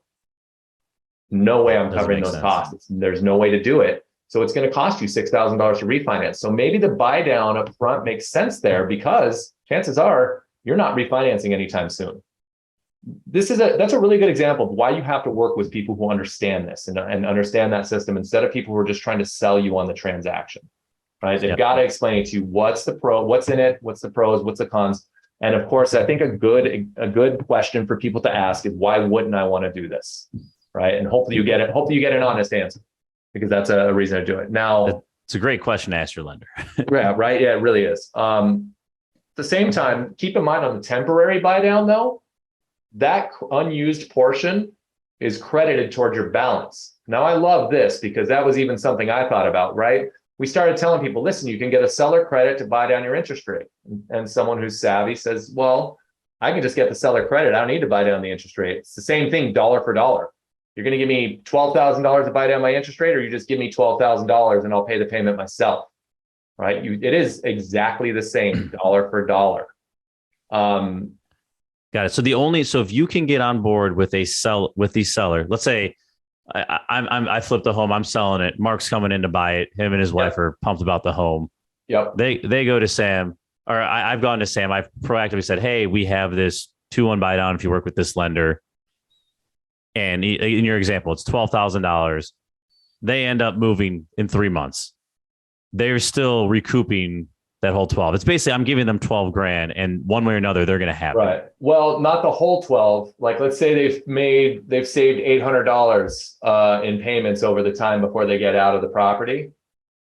no way I'm covering those costs. There's no way to do it. So it's going to cost you $6,000 to refinance. So maybe the buy down up front makes sense there because chances are you're not refinancing anytime soon. That's a really good example of why you have to work with people who understand this and understand that system instead of people who are just trying to sell you on the transaction, right? They've got to explain to you what's the pro, what's in it, what's the pros, what's the cons. And of course, I think a good question for people to ask is, why wouldn't I want to do this? Right. And hopefully you get it. Hopefully you get an honest answer, because that's a reason to do it. Now, it's a great question to ask your lender. Yeah, right. Yeah, it really is. At the same time, keep in mind on the temporary buy down though, that unused portion is credited towards your balance. Now, I love this because that was even something I thought about, right? We started telling people, listen, you can get a seller credit to buy down your interest rate. And someone who's savvy says, well, I can just get the seller credit. I don't need to buy down the interest rate. It's the same thing, dollar for dollar. You're going to give me $12,000 to buy down my interest rate, or you just give me $12,000 and I'll pay the payment myself, right? It is exactly the same, dollar for dollar. Got it. So if you can get on board with the seller, let's say I flipped the home, I'm selling it. Mark's coming in to buy it. Him and his wife are pumped about the home. Yep. They go to Sam, or I've gone to Sam. I've proactively said, hey, we have this 2-1 buy down if you work with this lender. And in your example, it's $12,000. They end up moving in 3 months. They're still recouping that whole 12. It's basically, I'm giving them 12 grand, and one way or another, they're going to have right. It. Well, not the whole 12. Like, let's say they've saved $800 in payments over the time before they get out of the property.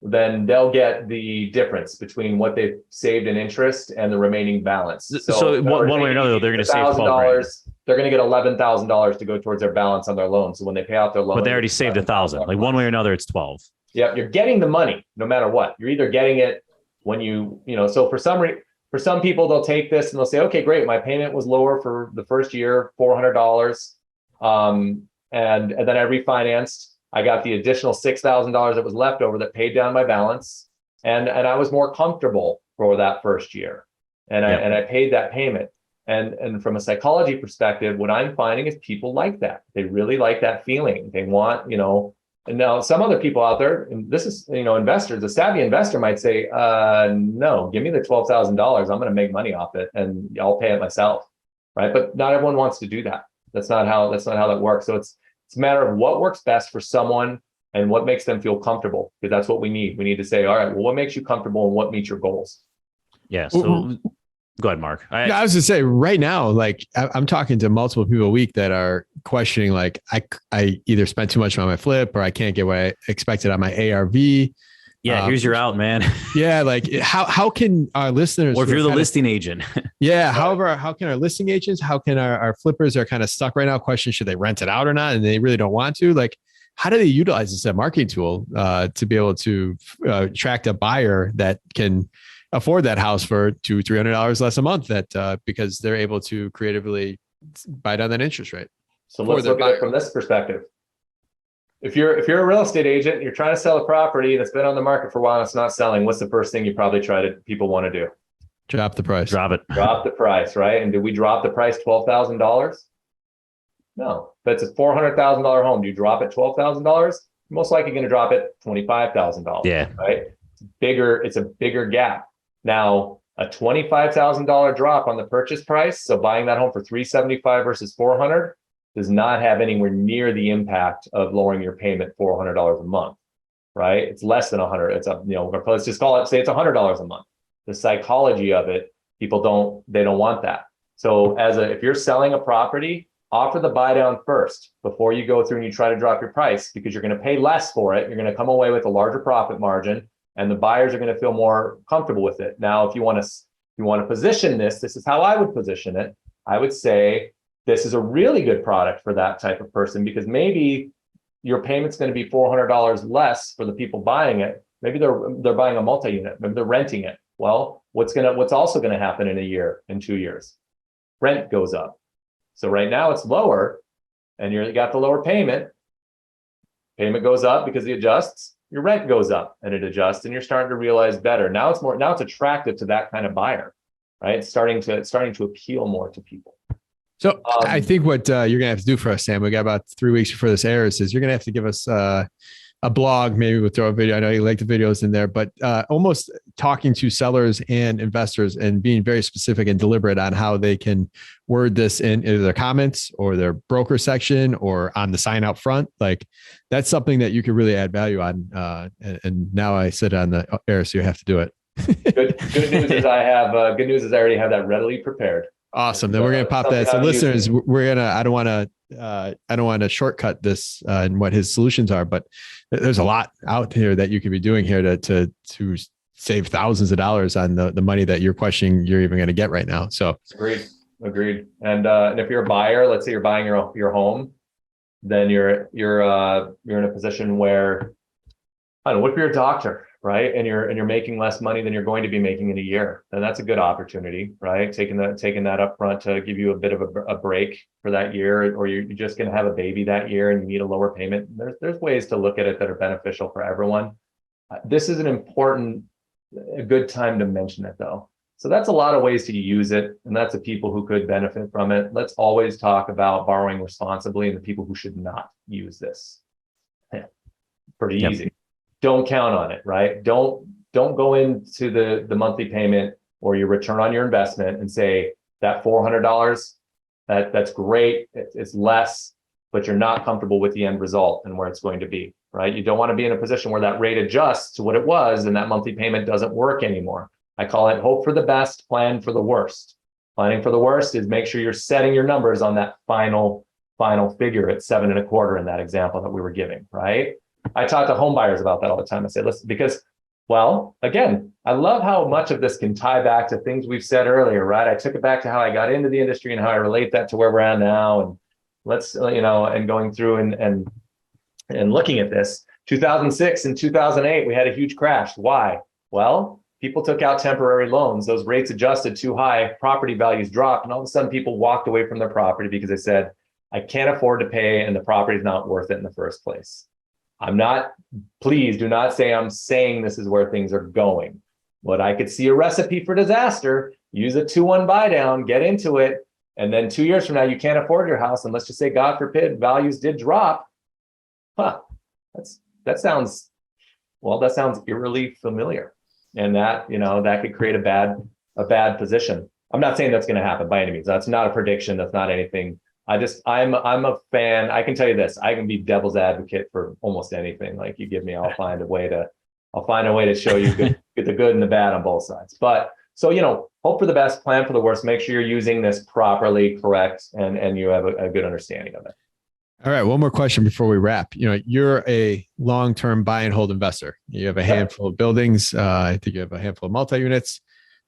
Then they'll get the difference between what they've saved in interest and the remaining balance. So one way or another, they're going to save $12,000. They're going to get $11,000 to go towards their balance on their loan. So when they pay out their loan, but they already saved $1,000. Like one way or another, it's 12. Yeah, you're getting the money no matter what. You're either getting it when so for some people, they'll take this and they'll say, okay, great. My payment was lower for the first year, $400. And then I refinanced. I got the additional $6,000 that was left over that paid down my balance. And I was more comfortable for that first year. And I paid that payment. And from a psychology perspective, what I'm finding is people like that. They really like that feeling. They want, and now some other people out there, and this is, investors, a savvy investor might say, no, give me the $12,000. I'm going to make money off it and I'll pay it myself. Right. But not everyone wants to do that. That's not how that works. So it's a matter of what works best for someone and what makes them feel comfortable, because that's what we need. We need to say, all right, well, what makes you comfortable and what meets your goals? Yeah. So go ahead, Mark. I was going to say right now, like I'm talking to multiple people a week that are questioning, like I either spent too much on my flip or I can't get what I expected on my ARV. Yeah. Here's your out, man. Yeah. Like how can our listeners, or if you're the listing agent. Yeah. However, how can our listing agents, how can our flippers are kind of stuck right now question, should they rent it out or not? And they really don't want to, like, how do they utilize this as a marketing tool to be able to attract a buyer that can afford that house for $200-$300 less a month, that because they're able to creatively buy down that interest rate? So let's look at it from this perspective. if you're a real estate agent, you're trying to sell a property that's been on the market for a while and it's not selling, what's the first thing you probably people want to do? Drop the price. Drop it. Drop the price, right? And did we drop the price $12,000? No. If it's a $400,000 home, do you drop it $12,000? You're most likely going to drop it $25,000. Yeah. Right. It's a bigger gap. Now, a $25,000 drop on the purchase price, so buying that home for $375 versus $400, does not have anywhere near the impact of lowering your payment $400 a month, right? It's less than 100. It's let's just call it, say it's $100 a month. The psychology of it, they don't want that. So if you're selling a property, offer the buy down first before you go through and you try to drop your price, because you're going to pay less for it. You're going to come away with a larger profit margin, and the buyers are going to feel more comfortable with it. Now, if you want to position this is how I would position it. I would say this is a really good product for that type of person, because maybe your payment's going to be $400 less for the people buying it. Maybe they're buying a multi-unit. Maybe they're renting it. Well, what's also going to happen in a year, in 2 years? Rent goes up. So right now it's lower, and you got the lower payment. Payment goes up because it adjusts. Your rent goes up and it adjusts, and you're starting to realize better. Now it's attractive to that kind of buyer, right? It's starting to appeal more to people. So I think what you're going to have to do for us, Sam, we got about 3 weeks before this airs, is you're going to have to give us a blog. Maybe we'll throw a video. I know you like the videos in there, but almost talking to sellers and investors and being very specific and deliberate on how they can word this in either their comments or their broker section or on the sign out front. Like, that's something that you could really add value on. And now I sit on the air, so you have to do it. Good news is I already have that readily prepared. Awesome. Then we're going to pop that. So listeners, I don't want to shortcut this and what his solutions are, but there's a lot out here that you could be doing here to save thousands of dollars on the money that you're questioning you're even going to get right now. So agreed. And if you're a buyer, let's say you're buying your home, then you're in a position where, I don't know, what if you're a doctor, right? And you're making less money than you're going to be making in a year, then that's a good opportunity, right? Taking that up front to give you a bit of a break for that year, or you're just going to have a baby that year and you need a lower payment. There's ways to look at it that are beneficial for everyone. This is a good time to mention it though. So that's a lot of ways to use it, and that's the people who could benefit from it. Let's always talk about borrowing responsibly and the people who should not use this. Pretty easy. Don't count on it, right? Don't go into the monthly payment or your return on your investment and say that $400, that's great. It's less, but you're not comfortable with the end result and where it's going to be, right? You don't want to be in a position where that rate adjusts to what it was and that monthly payment doesn't work anymore. I call it hope for the best, plan for the worst. Planning for the worst is make sure you're setting your numbers on that final figure at 7.25 in that example that we were giving, right? I talk to home buyers about that all the time. I say, listen, because, well, again, I love how much of this can tie back to things we've said earlier, right? I took it back to how I got into the industry and how I relate that to where we're at now. And and going through and looking at this, 2006 and 2008, we had a huge crash. Why? Well, people took out temporary loans. Those rates adjusted too high, property values dropped, and all of a sudden people walked away from their property because they said, I can't afford to pay and the property is not worth it in the first place. Please do not say I'm saying this is where things are going. But I could see a recipe for disaster. Use a 2-1 buy down, get into it. And then 2 years from now, you can't afford your house. And let's just say, God forbid, values did drop. That sounds eerily familiar. And that could create a bad position. I'm not saying that's going to happen by any means. That's not a prediction. That's not anything. I'm a fan. I can tell you this, I can be devil's advocate for almost anything. Like you give me, I'll find a way to show you the good and the bad on both sides. But so, hope for the best, plan for the worst, make sure you're using this properly, correct, and you have a good understanding of it. All right. One more question before we wrap. You're a long-term buy and hold investor. You have a handful of buildings. I think you have a handful of multi-units.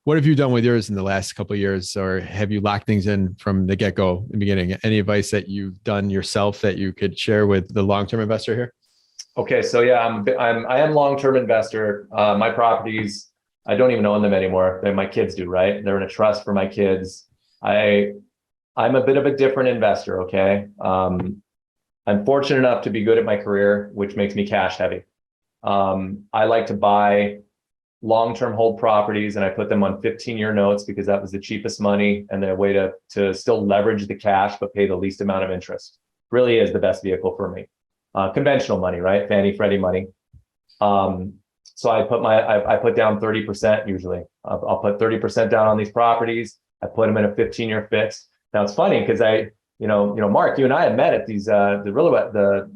What have you done with yours in the last couple of years, or have you locked things in from the get-go in the beginning? Any advice that you've done yourself that you could share with the long-term investor here? Okay, so yeah, I am long-term investor. My properties, I don't even own them anymore. My kids do, right? They're in a trust for my kids. I'm a bit of a different investor. Okay, I'm fortunate enough to be good at my career, which makes me cash heavy. I like to buy long-term hold properties, and I put them on 15-year notes because that was the cheapest money and the way to still leverage the cash but pay the least amount of interest. Really is the best vehicle for me. Conventional money, right? Fannie, Freddie money. So I put down 30% usually. I'll put 30% down on these properties. I put them in a 15-year fixed. Now it's funny because Mark, you and I have met at these the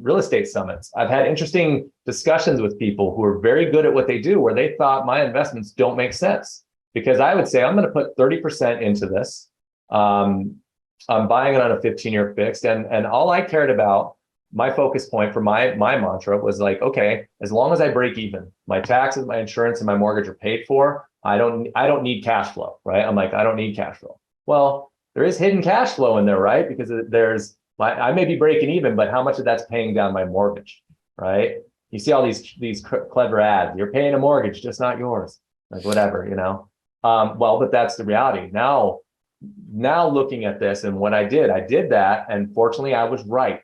real estate summits. I've had interesting discussions with people who are very good at what they do, where they thought my investments don't make sense because I would say I'm going to put 30% into this. I'm buying it on a 15-year fixed, and all I cared about, my focus point for my mantra was like, okay, as long as I break even, my taxes, my insurance, and my mortgage are paid for, I don't need cash flow, right? I'm like, I don't need cash flow. Well, there is hidden cash flow in there, right? Because I may be breaking even, but how much of that's paying down my mortgage, right? You see all these clever ads. You're paying a mortgage, just not yours. Like whatever, Well, but that's the reality. Now looking at this and what I did that, and fortunately I was right.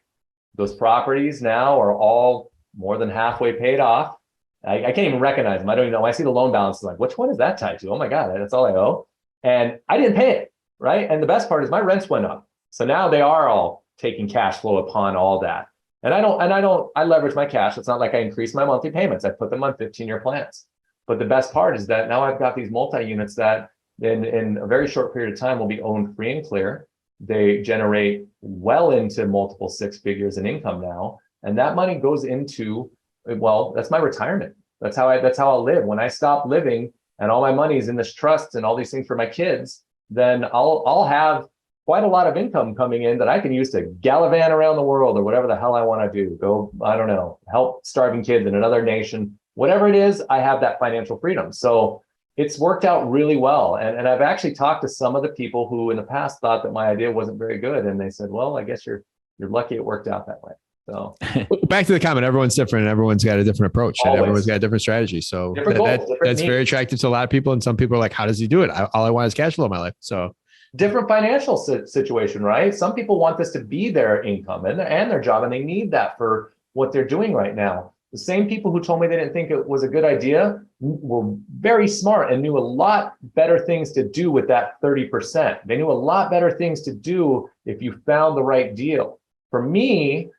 Those properties now are all more than halfway paid off. I can't even recognize them. I don't even know. I see the loan balance, like, which one is that tied to? Oh my God, that's all I owe. And I didn't pay it, right? And the best part is my rents went up. So now they are all taking cash flow upon all that. And I leverage my cash. It's not like I increase my monthly payments. I put them on 15-year plans. But the best part is that now I've got these multi-units that in a very short period of time will be owned free and clear. They generate well into multiple six figures in income now. And that money goes into, well, that's my retirement. That's how I'll live. When I stop living and all my money is in this trust and all these things for my kids, then I'll have quite a lot of income coming in that I can use to gallivant around the world or whatever the hell I want to do. Go, I don't know, help starving kids in another nation, whatever it is, I have that financial freedom. So it's worked out really well. And I've actually talked to some of the people who in the past thought that my idea wasn't very good. And they said, well, I guess you're lucky it worked out that way. So back to the comment, everyone's different and everyone's got a different approach. And everyone's got a different strategy. So that's very attractive to a lot of people. And some people are like, how does he do it? All I want is cash flow in my life. So different financial situation, right? Some people want this to be their income and their job, and they need that for what they're doing right now. The same people who told me they didn't think it was a good idea were very smart and knew a lot better things to do with that 30%. They knew a lot better things to do if you found the right deal. For me,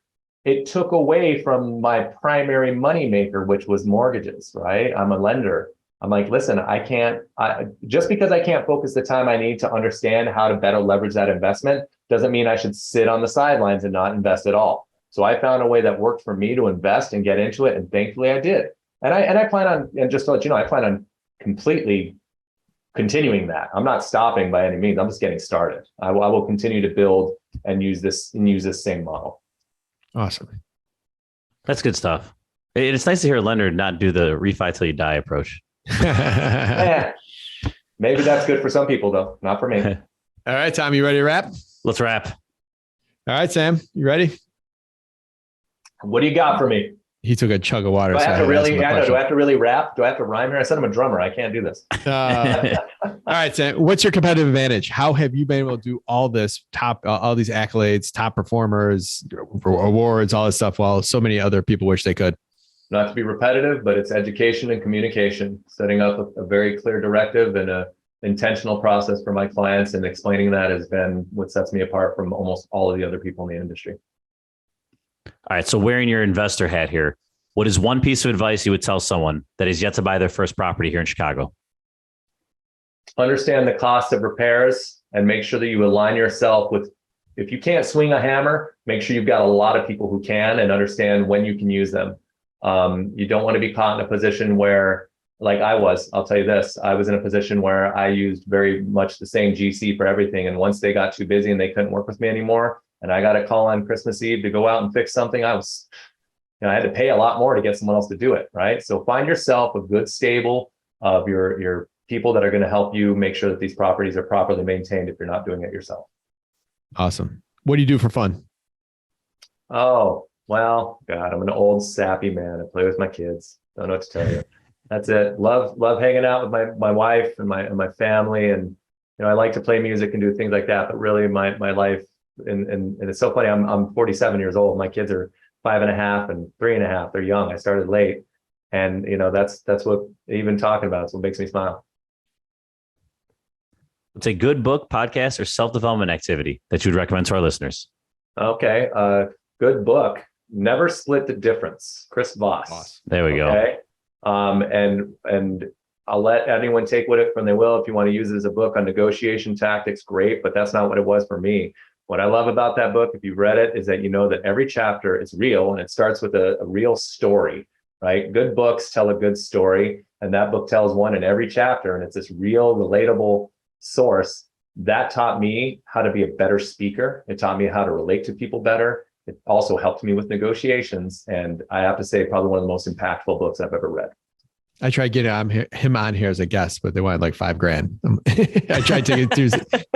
it took away from my primary moneymaker, which was mortgages, right? I'm a lender. I'm like, listen, just because I can't focus the time I need to understand how to better leverage that investment doesn't mean I should sit on the sidelines and not invest at all. So I found a way that worked for me to invest and get into it. And thankfully I did. And I plan on, and just to let you know, I plan on completely continuing that. I'm not stopping by any means. I'm just getting started. I will continue to build and use this same model. Awesome. That's good stuff. It's nice to hear a lender not do the refi till you die approach. Yeah. Maybe that's good for some people though, not for me. All right, Tom, you ready to wrap? Let's wrap. All right, Sam, you ready? What do you got for me? He took a chug of water. Do I have to really rap? Do I have to rhyme here? I said I'm a drummer. I can't do this. All right, Sam. What's your competitive advantage? How have you been able to do all this all these accolades, top performers, awards, all this stuff, while so many other people wish they could? Not to be repetitive, but it's education and communication, setting up a very clear directive and a intentional process for my clients, and explaining that has been what sets me apart from almost all of the other people in the industry. All right. So wearing your investor hat here, what is one piece of advice you would tell someone that is yet to buy their first property here in Chicago? Understand the cost of repairs and make sure that you align yourself with, if you can't swing a hammer, make sure you've got a lot of people who can and understand when you can use them. You don't want to be caught in a position where, like I'll tell you this, I was in a position where I used very much the same GC for everything. And once they got too busy and they couldn't work with me anymore, and I got a call on Christmas Eve to go out and fix something, I had to pay a lot more to get someone else to do it, right? So find yourself a good stable of your people that are going to help you make sure that these properties are properly maintained if you're not doing it yourself. Awesome. What do you do for fun? Oh, well, God, I'm an old sappy man. I play with my kids. Don't know what to tell you. That's it. Love hanging out with my wife and my family. And, I like to play music and do things like that. But really my life and it's so funny. I'm 47 years old. My kids are 5.5 and 3.5. They're young. I started late, and that's what even talking about is what makes me smile. It's a good book, podcast, or self-development activity that you would recommend to our listeners. Okay, good book. Never Split the Difference. Chris Voss. There we go. Okay, and I'll let anyone take with it from they will. If you want to use it as a book on negotiation tactics, great. But that's not what it was for me. What I love about that book, if you've read it, is that you know that every chapter is real and it starts with a real story, right? Good books tell a good story, and that book tells one in every chapter, and it's this real, relatable source. That taught me how to be a better speaker. It taught me how to relate to people better. It also helped me with negotiations. And I have to say, probably one of the most impactful books I've ever read. I tried getting him on here as a guest, but they wanted like $5,000. I tried to get through,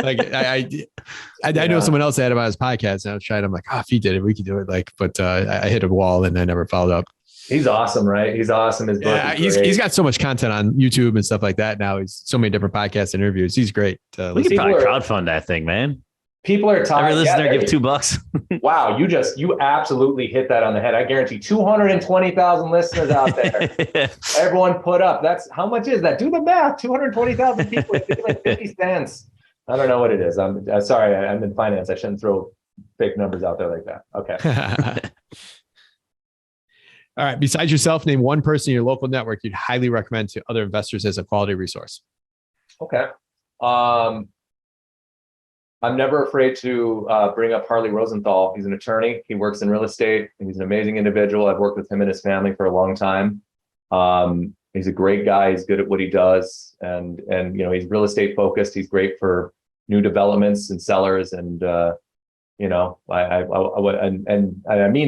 like, I know someone else had him on his podcast, and I was trying, I'm like, if he did it, we could do it. Like, but I hit a wall and I never followed up. He's awesome, right? He's awesome. His book he's got so much content on YouTube and stuff like that now. He's so many different podcasts and interviews. He's great. We could probably crowdfund that thing, man. People are talking. Every listener give $2. Wow, you absolutely hit that on the head. I guarantee 220,000 listeners out there. Everyone put up. That's how much is that? Do the math. 220,000 people. It's like 50 cents. I don't know what it is. I'm sorry. I'm in finance. I shouldn't throw fake numbers out there like that. Okay. All right. Besides yourself, name one person in your local network you'd highly recommend to other investors as a quality resource. Okay. I'm never afraid to bring up Harley Rosenthal. He's an attorney. He works in real estate. He's an amazing individual. I've worked with him and his family for a long time. He's a great guy. He's good at what he does, and he's real estate focused. He's great for new developments and sellers. And I mean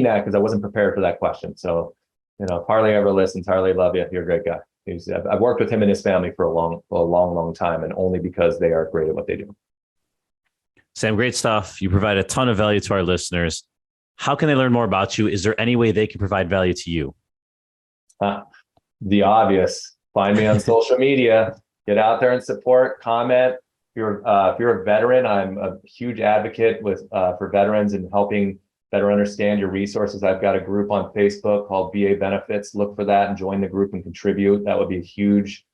that because I wasn't prepared for that question. So, if Harley ever listens, Harley, love you. You're a great guy. I've worked with him and his family for a long time, and only because they are great at what they do. Sam, great stuff. You provide a ton of value to our listeners. How can they learn more about you? Is there any way they can provide value to you? The obvious. Find me on social media. Get out there and support, comment. If you're a veteran, I'm a huge advocate for veterans and helping better understand your resources. I've got a group on Facebook called VA Benefits. Look for that and join the group and contribute. That would be a huge.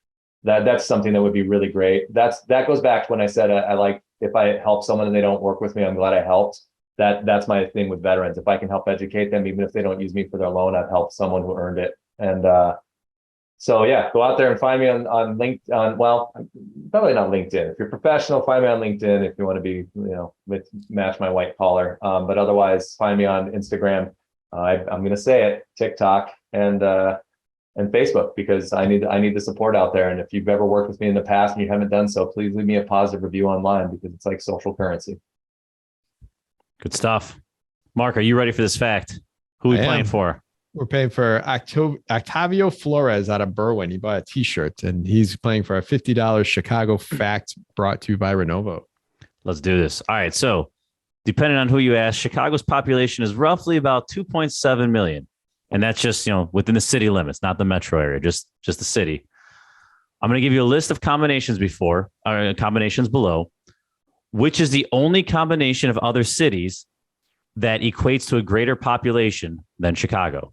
That's something that would be really great. That goes back to when I said I like, if I help someone and they don't work with me, I'm glad I helped. That's my thing with veterans. If I can help educate them, even if they don't use me for their loan, I've helped someone who earned it. And so yeah, go out there and find me on LinkedIn. Well, probably not LinkedIn. If you're professional, find me on LinkedIn. If you want to be, match my white collar. But otherwise, find me on Instagram. I'm going to say it, TikTok, and Facebook, because I need the support out there. And if you've ever worked with me in the past and you haven't done so, please leave me a positive review online, because it's like social currency. Good stuff. Mark, are you ready for this fact? Who are we playing for? We're paying for Octavio Flores out of Berwyn. He bought a t-shirt and he's playing for a $50 Chicago fact brought to you by Renovo. Let's do this. All right. So depending on who you ask, Chicago's population is roughly about 2.7 million. And that's just, within the city limits, not the metro area, just the city. I'm going to give you a list of combinations below, which is the only combination of other cities that equates to a greater population than Chicago.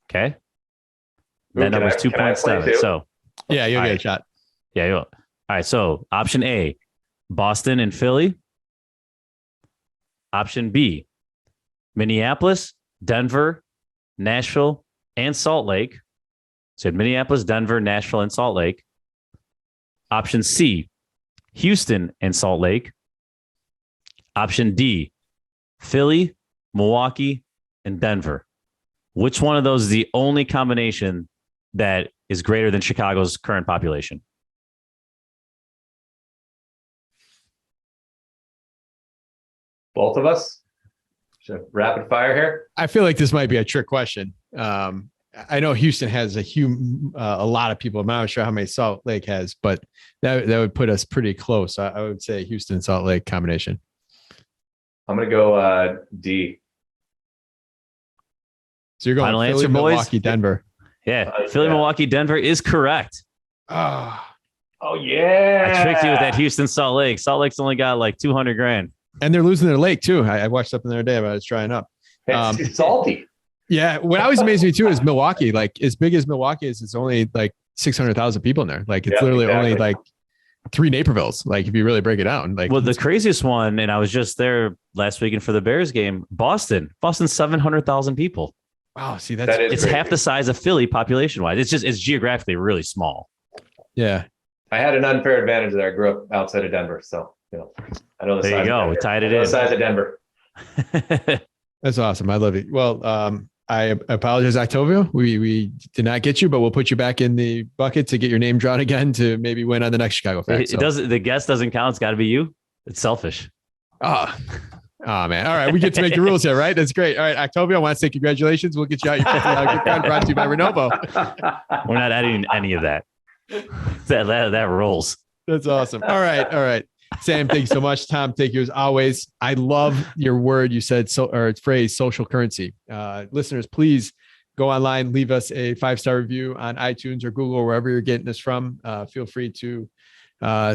Okay. That number is 2.7. So yeah, you'll get a shot. Yeah. You will. All right. So option A, Boston and Philly. Option B, Minneapolis, Denver, Nashville, and Salt Lake. So Minneapolis, Denver, Nashville, and Salt Lake. Option C, Houston and Salt Lake. Option D, Philly, Milwaukee, and Denver. Which one of those is the only combination that is greater than Chicago's current population? Both of us? Should rapid fire here? I feel like this might be a trick question. I know Houston has a lot of people. I'm not sure how many Salt Lake has, but that would put us pretty close. I would say Houston Salt Lake combination. I'm going to go D. So you're going Final Philly, answer, boys? Milwaukee, Denver. Yeah. Philly, Milwaukee, Denver is correct. Oh, yeah. I tricked you with that Houston Salt Lake. Salt Lake's only got like 200 grand. And they're losing their lake too. I watched something the other day about it's drying up. It's salty. Yeah. What always amazed me too is Milwaukee. Like as big as Milwaukee is, it's only like 600,000 people in there. Like it's literally only like 3 Napervilles. Like if you really break it down, like well, the craziest one, and I was just there last weekend for the Bears game, Boston, 700,000 people. Wow. See, That is it's crazy. half the size of Philly population wise. It's geographically really small. Yeah. I had an unfair advantage there. I grew up outside of Denver, so I know the There size. you go. Of Denver. We tied it I know in. the size of Denver. That's awesome. I love it. Well, I apologize, Octavio. We did not get you, but we'll put you back in the bucket to get your name drawn again to maybe win on the next Chicago Fact. It doesn't. The guest doesn't count. It's got to be you. It's selfish. Oh man. All right. We get to make the rules here, right? That's great. All right. Octavio, I want to say congratulations. We'll get you out your $50 gift card brought to you by Renovo. We're not adding any of that. That rolls. That's awesome. All right. Sam, thank you so much. Tom, thank you as always. I love your word. You said phrase social currency. Listeners, please go online, leave us a 5-star review on iTunes or Google or wherever you're getting this from. Feel free to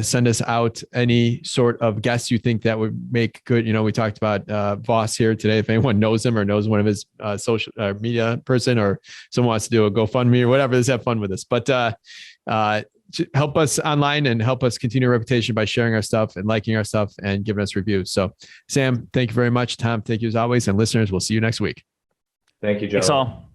send us out any sort of guests you think that would make good. We talked about Voss here today. If anyone knows him or knows one of his social media person, or someone wants to do a GoFundMe or whatever, let's have fun with this. But help us online and help us continue our reputation by sharing our stuff and liking our stuff and giving us reviews. So Sam, thank you very much. Tom, thank you as always. And listeners, we'll see you next week. Thank you, Joe. Thanks all.